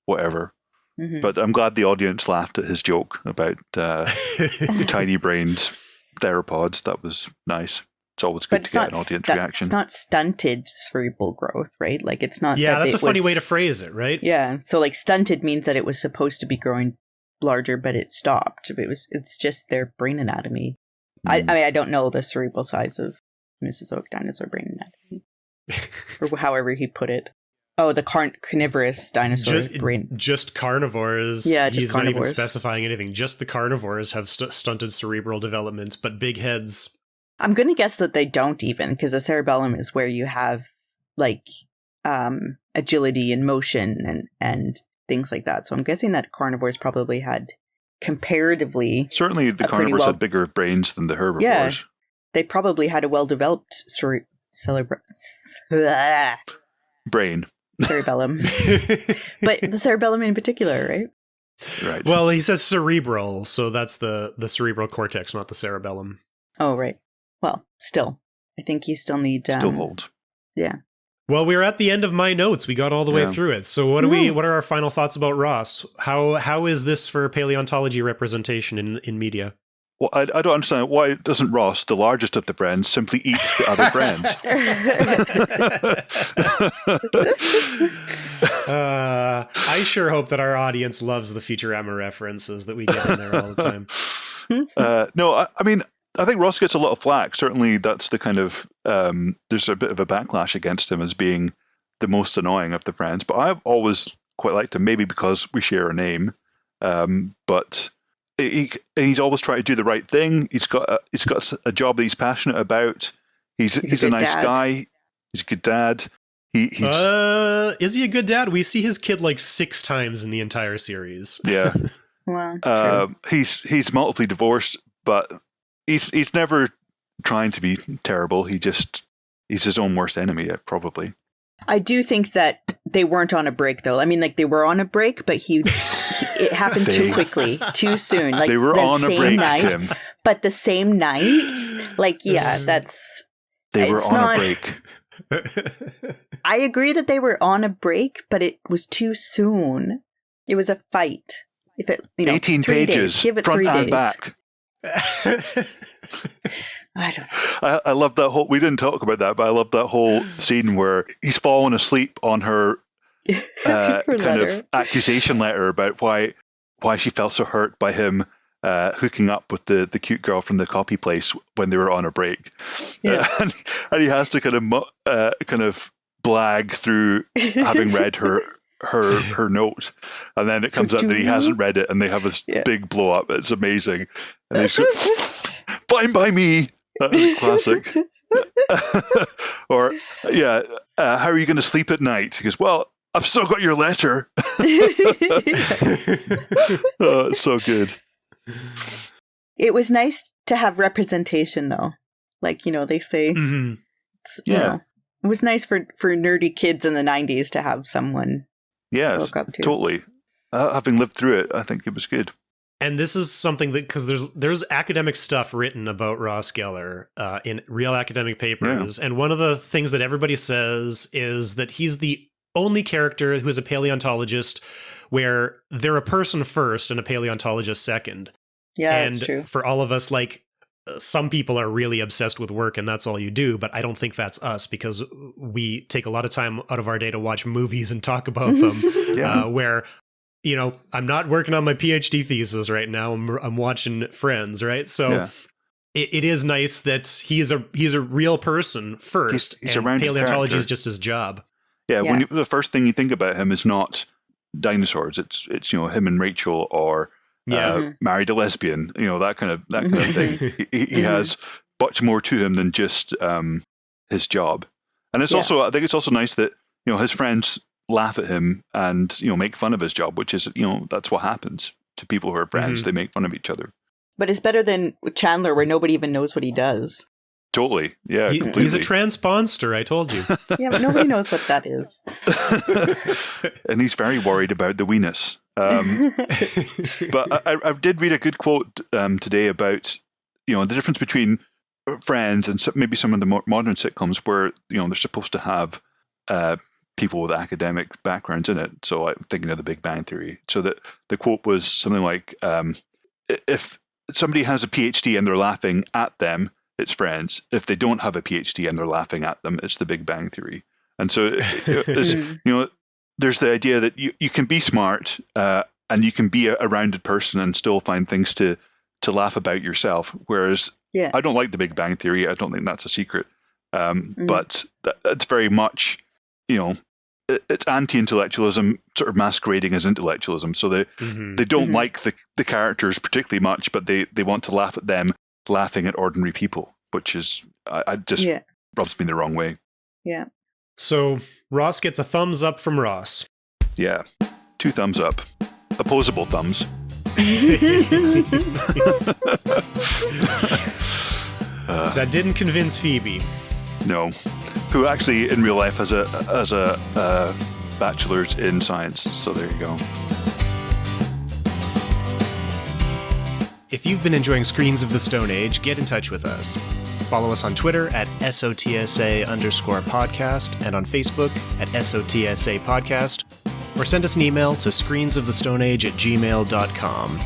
whatever. Mm-hmm. But I'm glad the audience laughed at his joke about tiny brains theropods. That was nice. It's always good to get an audience reaction. It's not stunted cerebral growth, right? Like it's not. Yeah, that's a funny way to phrase it, right? Yeah. So like stunted means that it was supposed to be growing larger, but it stopped. It's just their brain anatomy. I mean, I don't know the cerebral size of Mesozoic dinosaur brain anatomy, or however he put it. Oh, the carnivorous dinosaur brain. Just carnivores. Yeah, just He's carnivores. not even specifying anything. Just the carnivores have stunted cerebral development, but big heads. I'm going to guess that they don't even, because the cerebellum is where you have like agility and motion and things like that. So I'm guessing that carnivores probably had comparatively. Certainly the carnivores had bigger brains than the herbivores. Yeah, they probably had a well-developed brain. Cerebellum. But the cerebellum in particular, right? Right. Well, he says cerebral, so that's the cerebral cortex, not the cerebellum. Oh, right. Well, still, I think you still need... still hold. Yeah. Well, we're at the end of my notes. We got all the way through it. So what are our final thoughts about Ross? How is this for paleontology representation in media? Well, I don't understand. Why doesn't Ross, the largest of the Brens, simply eat the other Brens? I sure hope that our audience loves the Futurama references that we get in there all the time. No, I mean, I think Ross gets a lot of flack. Certainly, that's the kind of there's a bit of a backlash against him as being the most annoying of the Brens. But I've always quite liked him, maybe because we share a name. But he's always tried to do the right thing. He's got a job that he's passionate about. He's a nice guy. He's a good dad. Is he a good dad? We see his kid like 6 times in the entire series. Yeah. Wow. He's multiply divorced, but he's never trying to be terrible. He's his own worst enemy, probably. I do think that they weren't on a break, though. I mean, like, they were on a break, but it happened too quickly, too soon. Like, they were on a break, Kim. But the same night, like, yeah, that's... They were on a break. I agree that they were on a break, but it was too soon. It was a fight. If it, 18 3 pages, days. Give it front 3 and days. back. I don't know. I love that whole. We didn't talk about that, but I love that whole scene where he's fallen asleep on her kind of accusation letter about why she felt so hurt by him hooking up with the cute girl from the copy place when they were on a break. Yeah. And he has to kind of blag through having read her note, and then it comes out that he hasn't read it, and they have this big blow up. It's amazing, and they say, "Fine by me." That is classic. Or how are you going to sleep at night? He goes, "Well, I've still got your letter." Oh, it's so good. It was nice to have representation, though. Like, they say, you know, it was nice for nerdy kids in the 90s to have someone to look up to. Totally. Having lived through it, I think it was good. And this is something that, because there's academic stuff written about Ross Geller in real academic papers, and one of the things that everybody says is that he's the only character who is a paleontologist where they're a person first and a paleontologist second. Yeah, and that's true. For all of us, like, some people are really obsessed with work and that's all you do, but I don't think that's us, because we take a lot of time out of our day to watch movies and talk about them, where, I'm not working on my PhD thesis right now. I'm watching Friends, right? So it is nice that he's a real person first, he's and paleontology is just his job. Yeah, when the first thing you think about him is not dinosaurs. It's him and Rachel, or married a lesbian, that kind of thing. He has much more to him than just his job. And it's also, I think it's also nice that his friends laugh at him and make fun of his job, which is that's what happens to people who are friends. They make fun of each other. But it's better than Chandler, where nobody even knows what he does. Totally. Yeah, completely. He's a transponster, I told you. Yeah, but nobody knows what that is. And he's very worried about the weenus. But I did read a good quote today about, the difference between Friends and maybe some of the more modern sitcoms where, they're supposed to have people with academic backgrounds in it. So I'm thinking of The Big Bang Theory. So that the quote was something like, if somebody has a PhD and they're laughing at them, it's Friends. If they don't have a PhD and they're laughing at them, it's The Big Bang Theory. And so, there's the idea that you can be smart and you can be a rounded person and still find things to laugh about yourself. Whereas I don't like The Big Bang Theory. I don't think that's a secret. But that's very much, it's anti-intellectualism sort of masquerading as intellectualism. So they don't like the characters particularly much, but they want to laugh at them laughing at ordinary people, which is rubs me the wrong way. Yeah. So Ross gets a thumbs up from Ross. Yeah. 2 thumbs up. Opposable thumbs. That didn't convince Phoebe. No. Who actually in real life has a bachelor's in science. So there you go. If you've been enjoying Screens of the Stone Age, get in touch with us. Follow us on Twitter at SOTSA_podcast and on Facebook at SOTSA podcast, or send us an email to screensofthestoneage@gmail.com.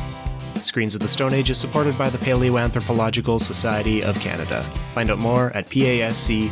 Screens of the Stone Age is supported by the Palaeoanthropological Society of Canada. Find out more at pasc-scpa.ca.